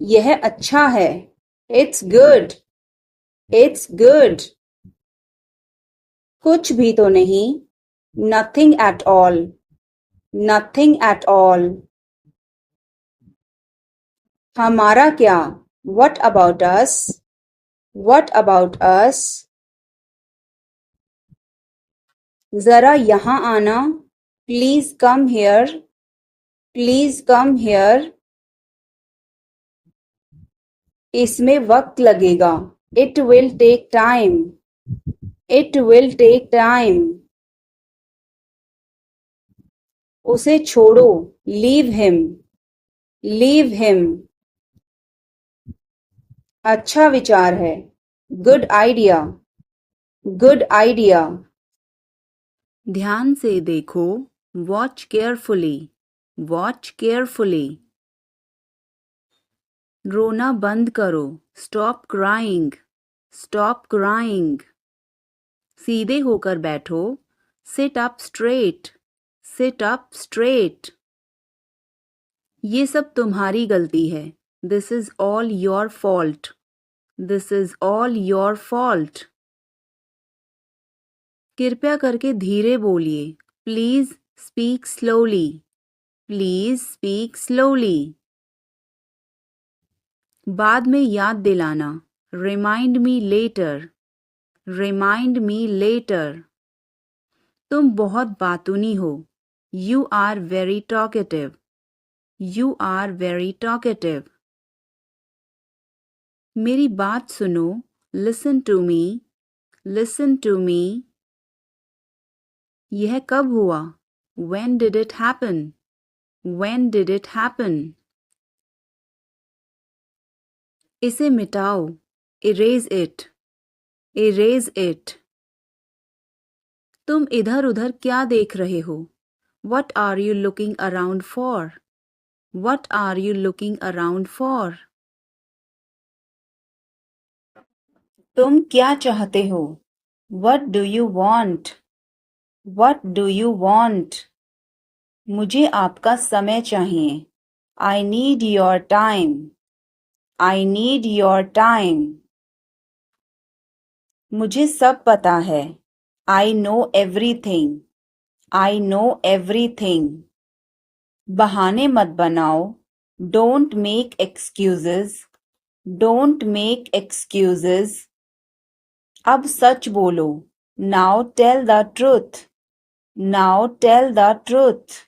यह अच्छा है, इट्स गुड, इट्स गुड। कुछ भी तो नहीं, nothing at all, nothing at all. हमारा क्या, what about us, what about us. जरा यहां आना, please come here, please come here. इसमें वक्त लगेगा, it will take time, it will take time. उसे छोड़ो, लीव हिम, लीव हिम। अच्छा विचार है, गुड आइडिया, गुड आइडिया। ध्यान से देखो, वॉच केयरफुली, वॉच केयरफुली। रोना बंद करो, स्टॉप क्राइंग, स्टॉप क्राइंग। सीधे होकर बैठो, sit up straight, sit up straight. ये सब तुम्हारी गलती है, this is all your fault, this is all your fault. कृपया करके धीरे बोलिए, please speak slowly, please speak slowly. बाद में याद दिलाना, remind me later, remind me later. तुम बहुत बातूनी हो, you are very talkative, you are very talkative. मेरी बात सुनो, listen to me, listen to me. यह कब हुआ, when did it happen, when did it happen। इसे मिटाओ, erase it, erase it। तुम इधर उधर क्या देख रहे हो, what are you looking around for, what are you looking around for। तुम क्या चाहते हो, what do you want, what do you want। मुझे आपका समय चाहिए, I need your time, I need your time। मुझे सब पता है, I know everything, I know everything। बहाने मत बनाओ, don't make excuses, don't make excuses। अब सच बोलो, now tell the truth, now tell the truth।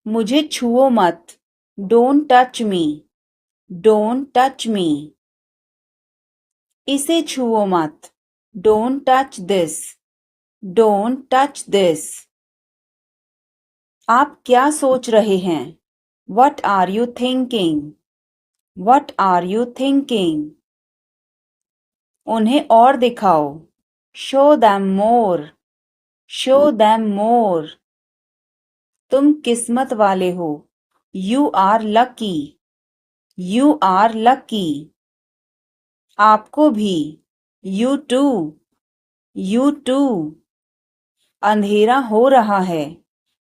मुझे छुओ मत, don't touch me, don't touch me. इसे छुओ मत, don't touch this, don't touch this. आप क्या सोच रहे हैं? What are you thinking? What are you thinking? उन्हें और दिखाओ, show them more, show them more। तुम किस्मत वाले हो, you are lucky, you are lucky। आपको भी, you too, you too। अंधेरा हो रहा है,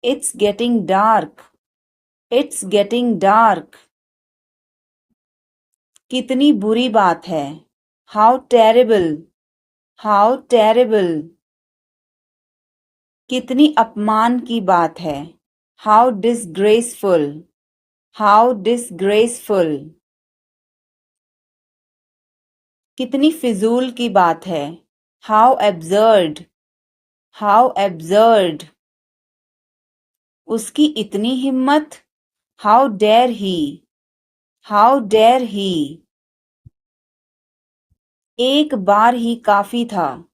it's getting dark, it's getting dark। कितनी बुरी बात है, how terrible, how terrible। कितनी अपमान की बात है, how disgraceful, how disgraceful। कितनी फिजूल की बात है, how absurd, how absurd। उसकी इतनी हिम्मत, how dare he, how dare he। एक बार ही काफी था,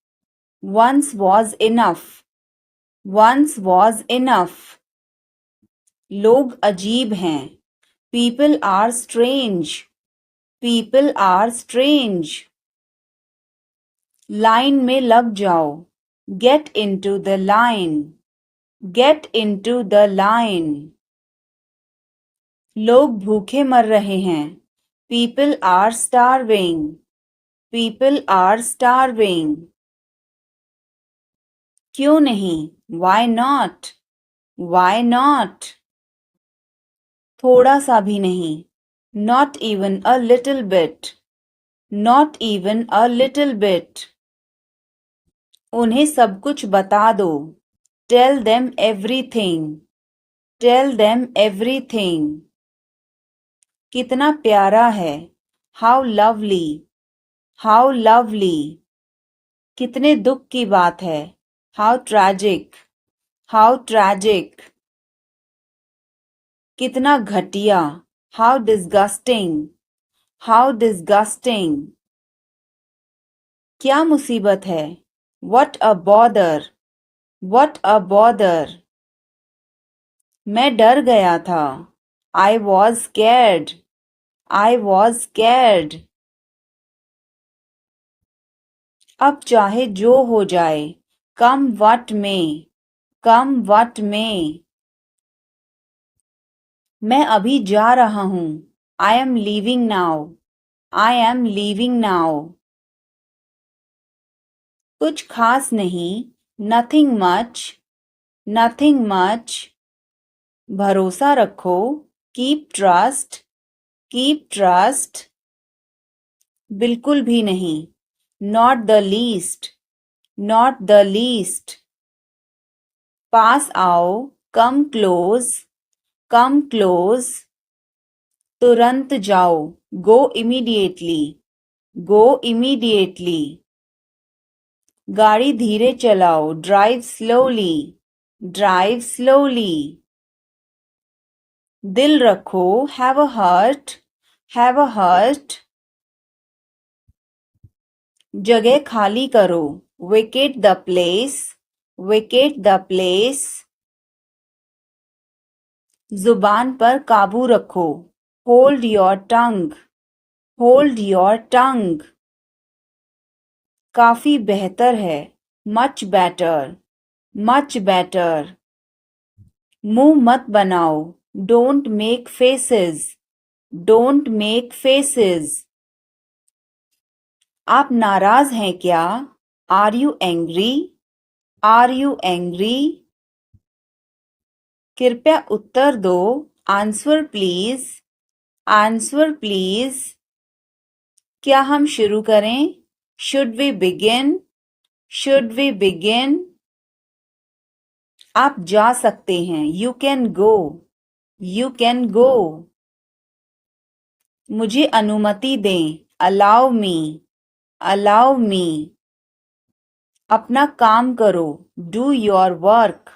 once was enough, once was enough। लोग अजीब हैं, people are strange, people are strange। Line में लग जाओ, get into the line, get into the line। लोग भूखे मर रहे हैं, people are starving, people are starving। क्यों नहीं, why not, why not। थोड़ा सा भी नहीं, not even a little bit, not even a little bit। उन्हें सब कुछ बता दो, tell them everything, tell them everything। कितना प्यारा है, how lovely, how lovely। कितने दुख की बात है, how tragic, how tragic। कितना घटिया, how disgusting, how disgusting। क्या मुसीबत है, what a bother, what a bother। मैं डर गया था, I was scared, I was scared। अब चाहे जो हो जाए, come what may, come what may। मैं अभी जा रहा हूँ, I am leaving now, I am leaving now। कुछ खास नहीं, nothing much, nothing much। भरोसा रखो, keep trust, keep trust। बिल्कुल भी नहीं, not the least, not the least। पास आओ, come close, come close। तुरंत जाओ, go immediately, go immediately। गाड़ी धीरे चलाओ, drive slowly, drive slowly। दिल रखो, have a heart, have a heart। जगह खाली करो, vacate the place, vacate the place। जुबान पर काबू रखो, hold your tongue, hold your tongue। काफी बेहतर है, much better, much better। मुंह मत बनाओ, don't make faces, don't make faces। आप नाराज हैं क्या, are you angry, are you angry। कृपया उत्तर दो, answer please, answer please। क्या हम शुरू करें, should we begin, should we begin। आप जा सकते हैं, you can go, you can go। मुझे अनुमति दें, allow me, allow me। अपना काम करो, do your work,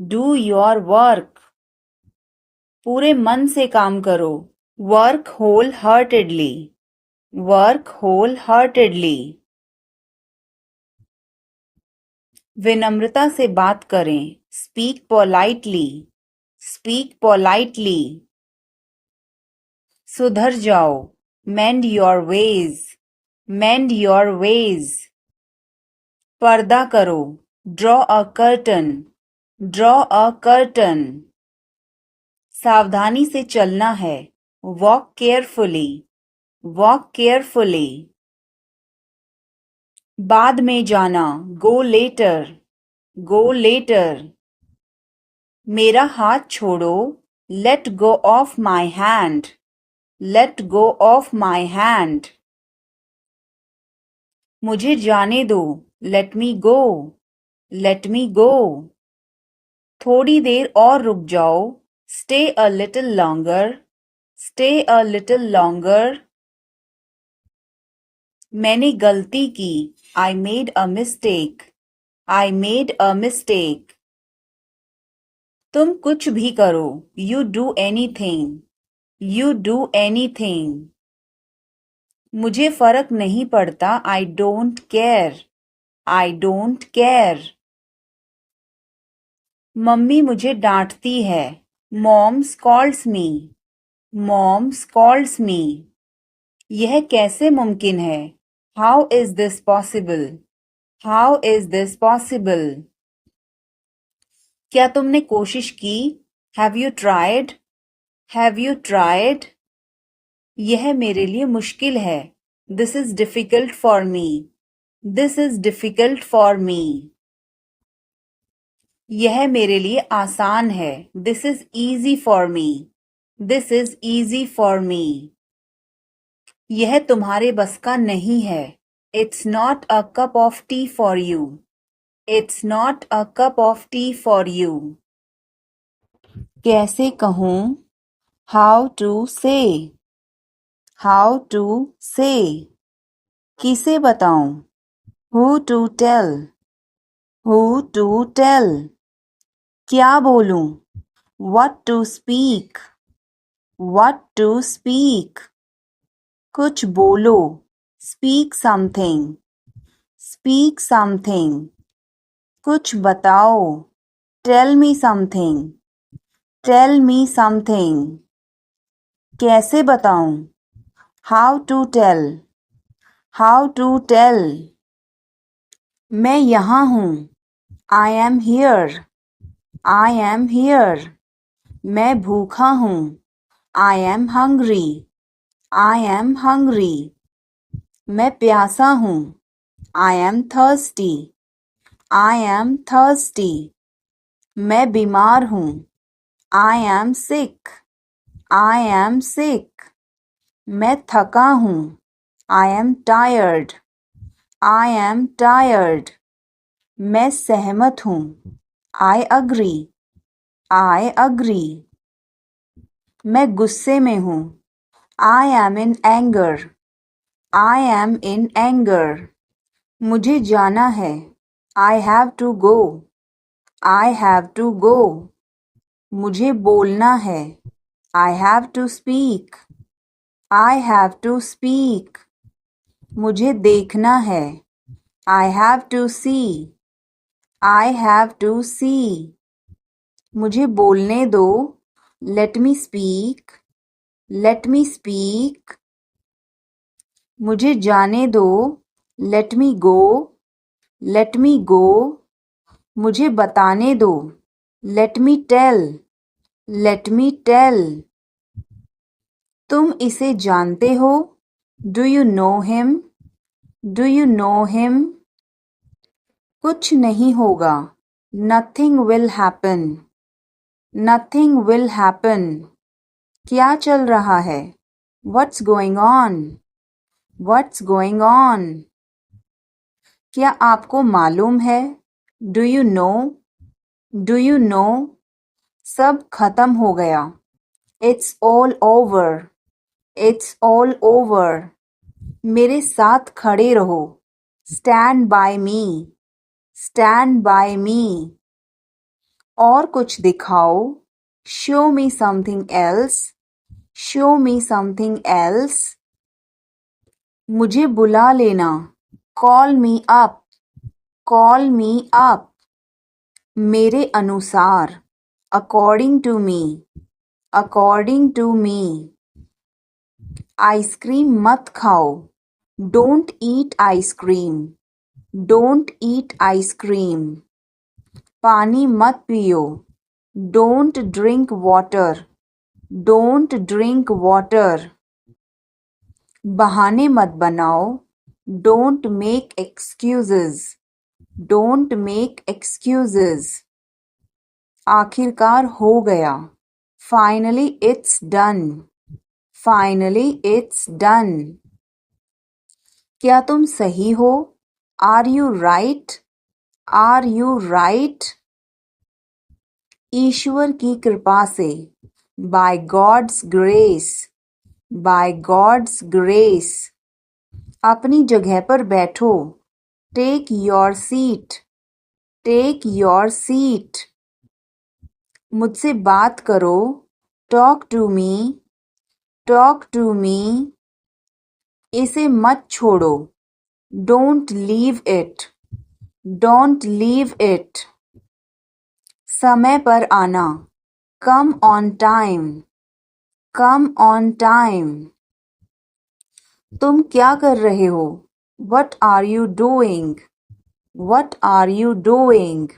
do your work। पूरे मन से काम करो। Work wholeheartedly. Work wholeheartedly. विनम्रता से बात करें। Speak politely. Speak politely. सुधर जाओ। Mend your ways. Mend your ways. पर्दा करो। Draw a curtain. Draw a curtain. सावधानी से चलना है। Walk carefully. Walk carefully. बाद में जाना। Go later. Go later. मेरा हाथ छोड़ो। Let go of my hand. Let go of my hand. मुझे जाने दो। Let me go. Let me गो। थोड़ी देर और रुक जाओ। Stay a little longer. Stay a little longer. मैंने गलती की। I made a mistake. I made a mistake. तुम कुछ भी करो। You do anything. You do anything. मुझे फर्क नहीं पड़ता। I don't care. I don't care. Mummy मुझे डांटती है। मॉम स्कॉल्ड्स मी। मॉम स्कॉल्ड्स मी। यह कैसे मुमकिन है? How is this possible? How is this possible? क्या तुमने कोशिश की? Have you tried? Have you tried? यह मेरे लिए मुश्किल है। This is difficult for me. This is difficult for me. यह मेरे लिए आसान है। This is easy for me. This is easy for me. यह तुम्हारे बस का नहीं है। It's not a cup of T for you. It's not a cup of T for you. कैसे कहूँ? हाउ टू से। हाउ टू से। किसे बताऊं? Who to tell. Who to tell. क्या बोलूं? What to speak. What to speak. कुछ बोलो। Speak something. Speak something. कुछ बताओ। Tell me something. Tell me something. कैसे बताऊं? How to tell. How to tell. मैं यहाँ हूँ। I am here. I am here. मैं भूखा हूँ। I am hungry. I am hungry. मैं प्यासा हूँ। I am thirsty. I am thirsty. मैं बीमार हूँ। I am sick. I am सिक। मैं थका हूँ। I am tired. I am tired. मैं सहमत हूँ। I agree. I agree. मैं गुस्से में हूँ। I am in anger. I am in anger. मुझे जाना है। I have to go. I have to go. मुझे बोलना है। I have to speak. I have to speak. मुझे देखना है। I have to see. I have to see. मुझे बोलने दो। Let me speak. Let me speak. मुझे जाने दो। Let me go. Let me go. मुझे बताने दो। Let me tell. Let me tell. तुम इसे जानते हो? Do you know him? Do you know him? कुछ नहीं होगा। Nothing will happen. Nothing will happen. क्या चल रहा है? What's going on? What's going on? क्या आपको मालूम है? Do you know? Do you know? सब खत्म हो गया। It's all over. It's all over. मेरे साथ खड़े रहो। Stand by me. Stand by me. और कुछ दिखाओ। Show me something else. Show me something else. मुझे बुला लेना. Call me up. Call me up. मेरे अनुसार. According to me. According to me. Ice cream मत खाओ. Don't eat ice cream. Don't eat ice cream. पानी मत पियो. Don't drink water. Don't drink water. बहाने मत बनाओ. Don't make excuses. Don't make excuses. आखिरकार हो गया. Finally it's done. Finally it's done. क्या तुम सही हो? Are you right? Are you right? ईश्वर की कृपा से. By God's grace. By God's grace. अपनी जगह पर बैठो. Take your seat. Take your seat. मुझसे बात करो. Talk to me. Talk to me. इसे मत छोड़ो. Don't leave it. Don't leave it. समय पर आना. Come on time. Come on time. तुम क्या कर रहे हो? What are you doing? What are you doing?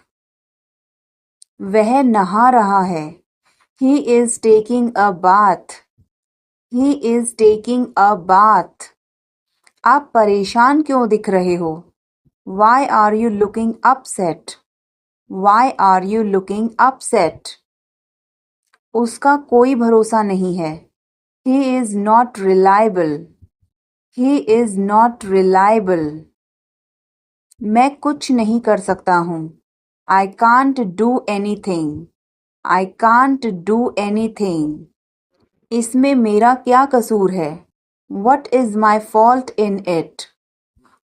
वह नहा रहा है. He is taking a bath. He is taking a bath. आप परेशान क्यों दिख रहे हो? Why are you looking upset? Why are you looking upset? उसका कोई भरोसा नहीं है. He is not reliable. He is not reliable. मैं कुछ नहीं कर सकता हूँ. I can't do anything. I can't do anything. इसमें मेरा क्या कसूर है? What is my fault in it?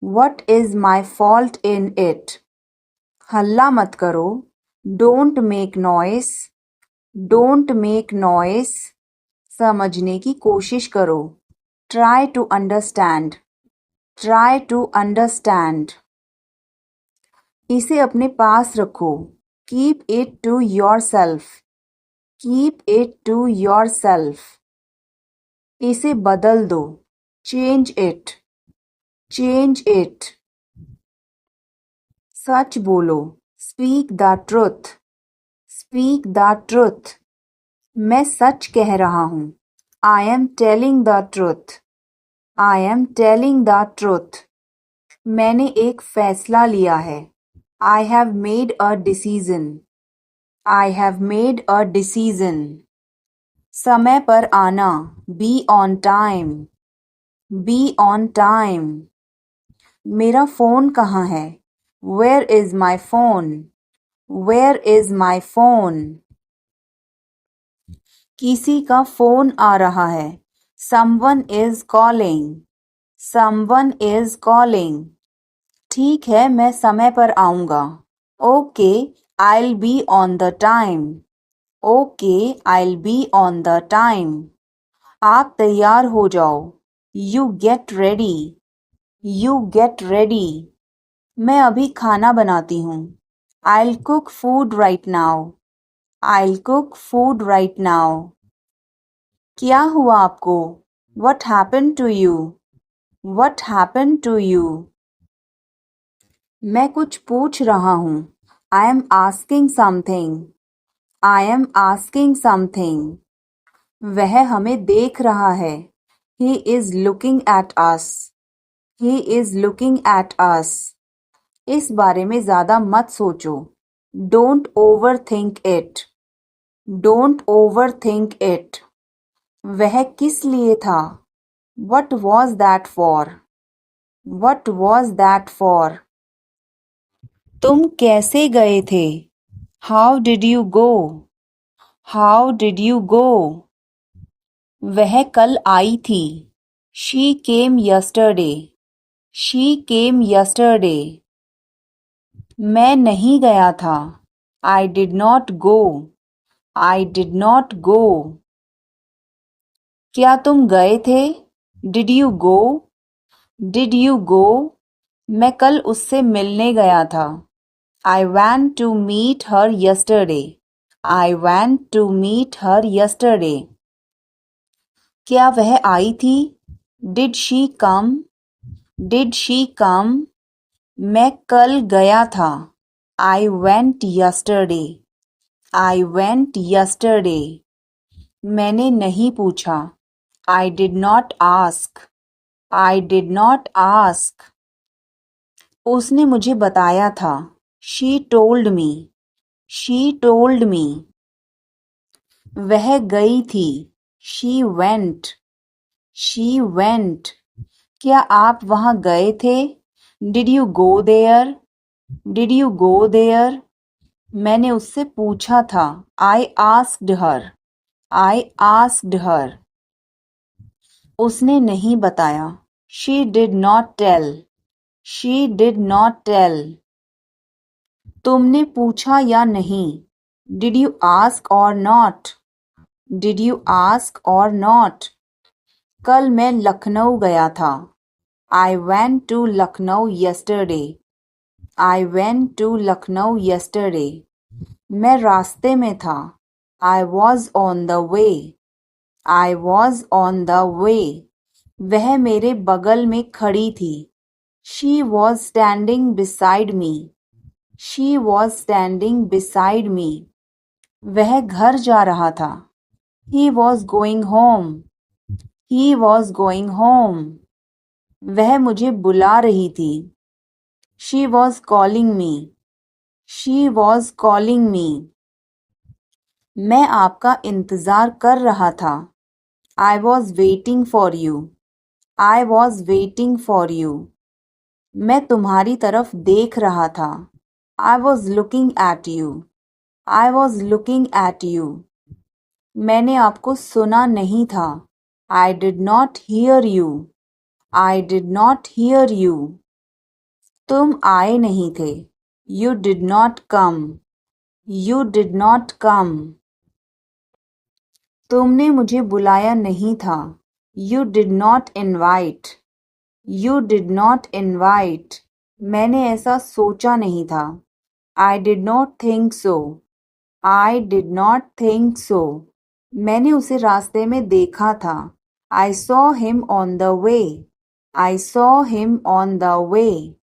What is my fault in it? हल्ला मत करो. Don't make noise. Don't make noise. समझने की कोशिश करो. Try to understand. Try to understand. इसे अपने पास रखो. Keep it to yourself. Keep it to yourself. इसे बदल दो. Change it. Change it. सच बोलो. Speak the truth. Speak the truth. मैं सच कह रहा हूँ. I am telling the truth. I am telling the truth. मैंने एक फैसला लिया है. I have made a decision. I have made a decision. समय पर आना. Be on time. Be on time. मेरा फ़ोन कहाँ है? Where is my phone? Where is my phone? किसी का फ़ोन आ रहा है. Someone is calling. Someone is calling. ठीक है, मैं समय पर आऊँगा. Okay, I'll be on the time. Okay, I'll be on the time. आप तैयार हो जाओ. You get ready. You get ready. मैं अभी खाना बनाती हूँ. I'll cook food right now. I'll cook food right now. क्या हुआ आपको? What happened to you? What happened to you? मैं कुछ पूछ रहा हूँ. I am asking something. I am asking something. वह हमें देख रहा है. He is looking at us. He is looking at us. इस बारे में ज़्यादा मत सोचो. Don't overthink it. Don't overthink it. वह किस लिए था? What was that for? What was that for? तुम कैसे गए थे? How did you go? How did you go? वह कल आई थी. She came yesterday. She came yesterday. मैं नहीं गया था. I did not go. I did not go. क्या तुम गए थे? Did you go? Did you go? मैं कल उससे मिलने गया था. I went to meet her yesterday. I went to meet her yesterday. क्या वह आई थी? Did she come? Did she come? मैं कल गया था. I went yesterday. I went yesterday. मैंने नहीं पूछा. I did not ask. I did not ask. उसने मुझे बताया था. She told me. She told me. वह गई थी. She went. She went. क्या आप वहां गए थे? Did you go there? Did you go there? मैंने उससे पूछा था. I asked her. I asked her. उसने नहीं बताया. She did not tell. She did not tell. तुमने पूछा या नहीं? Did you ask or not? Did you ask or not? कल मैं लखनऊ गया था. I went to Lucknow yesterday. I went to Lucknow yesterday. मैं रास्ते में था. I was on the way. I was on the way. वह मेरे बगल में खड़ी थी. She was standing beside me. She was standing beside me. वह घर जा रहा था. He was going home. He was going home. वह मुझे बुला रही थी. She was calling me. She was calling me. मैं आपका इंतज़ार कर रहा था. I was waiting for you. I was waiting for you. मैं तुम्हारी तरफ देख रहा था. I was looking at you. I was looking at you. मैंने आपको सुना नहीं था. I did not hear you. I did not hear you. तुम आए नहीं थे. You did not come. You did not come. तुमने मुझे बुलाया नहीं था. You did not invite. You did not invite. मैंने ऐसा सोचा नहीं था. I did not think so. I did not think so. मैंने उसे रास्ते में देखा था. I saw him on the way. I saw him on the way.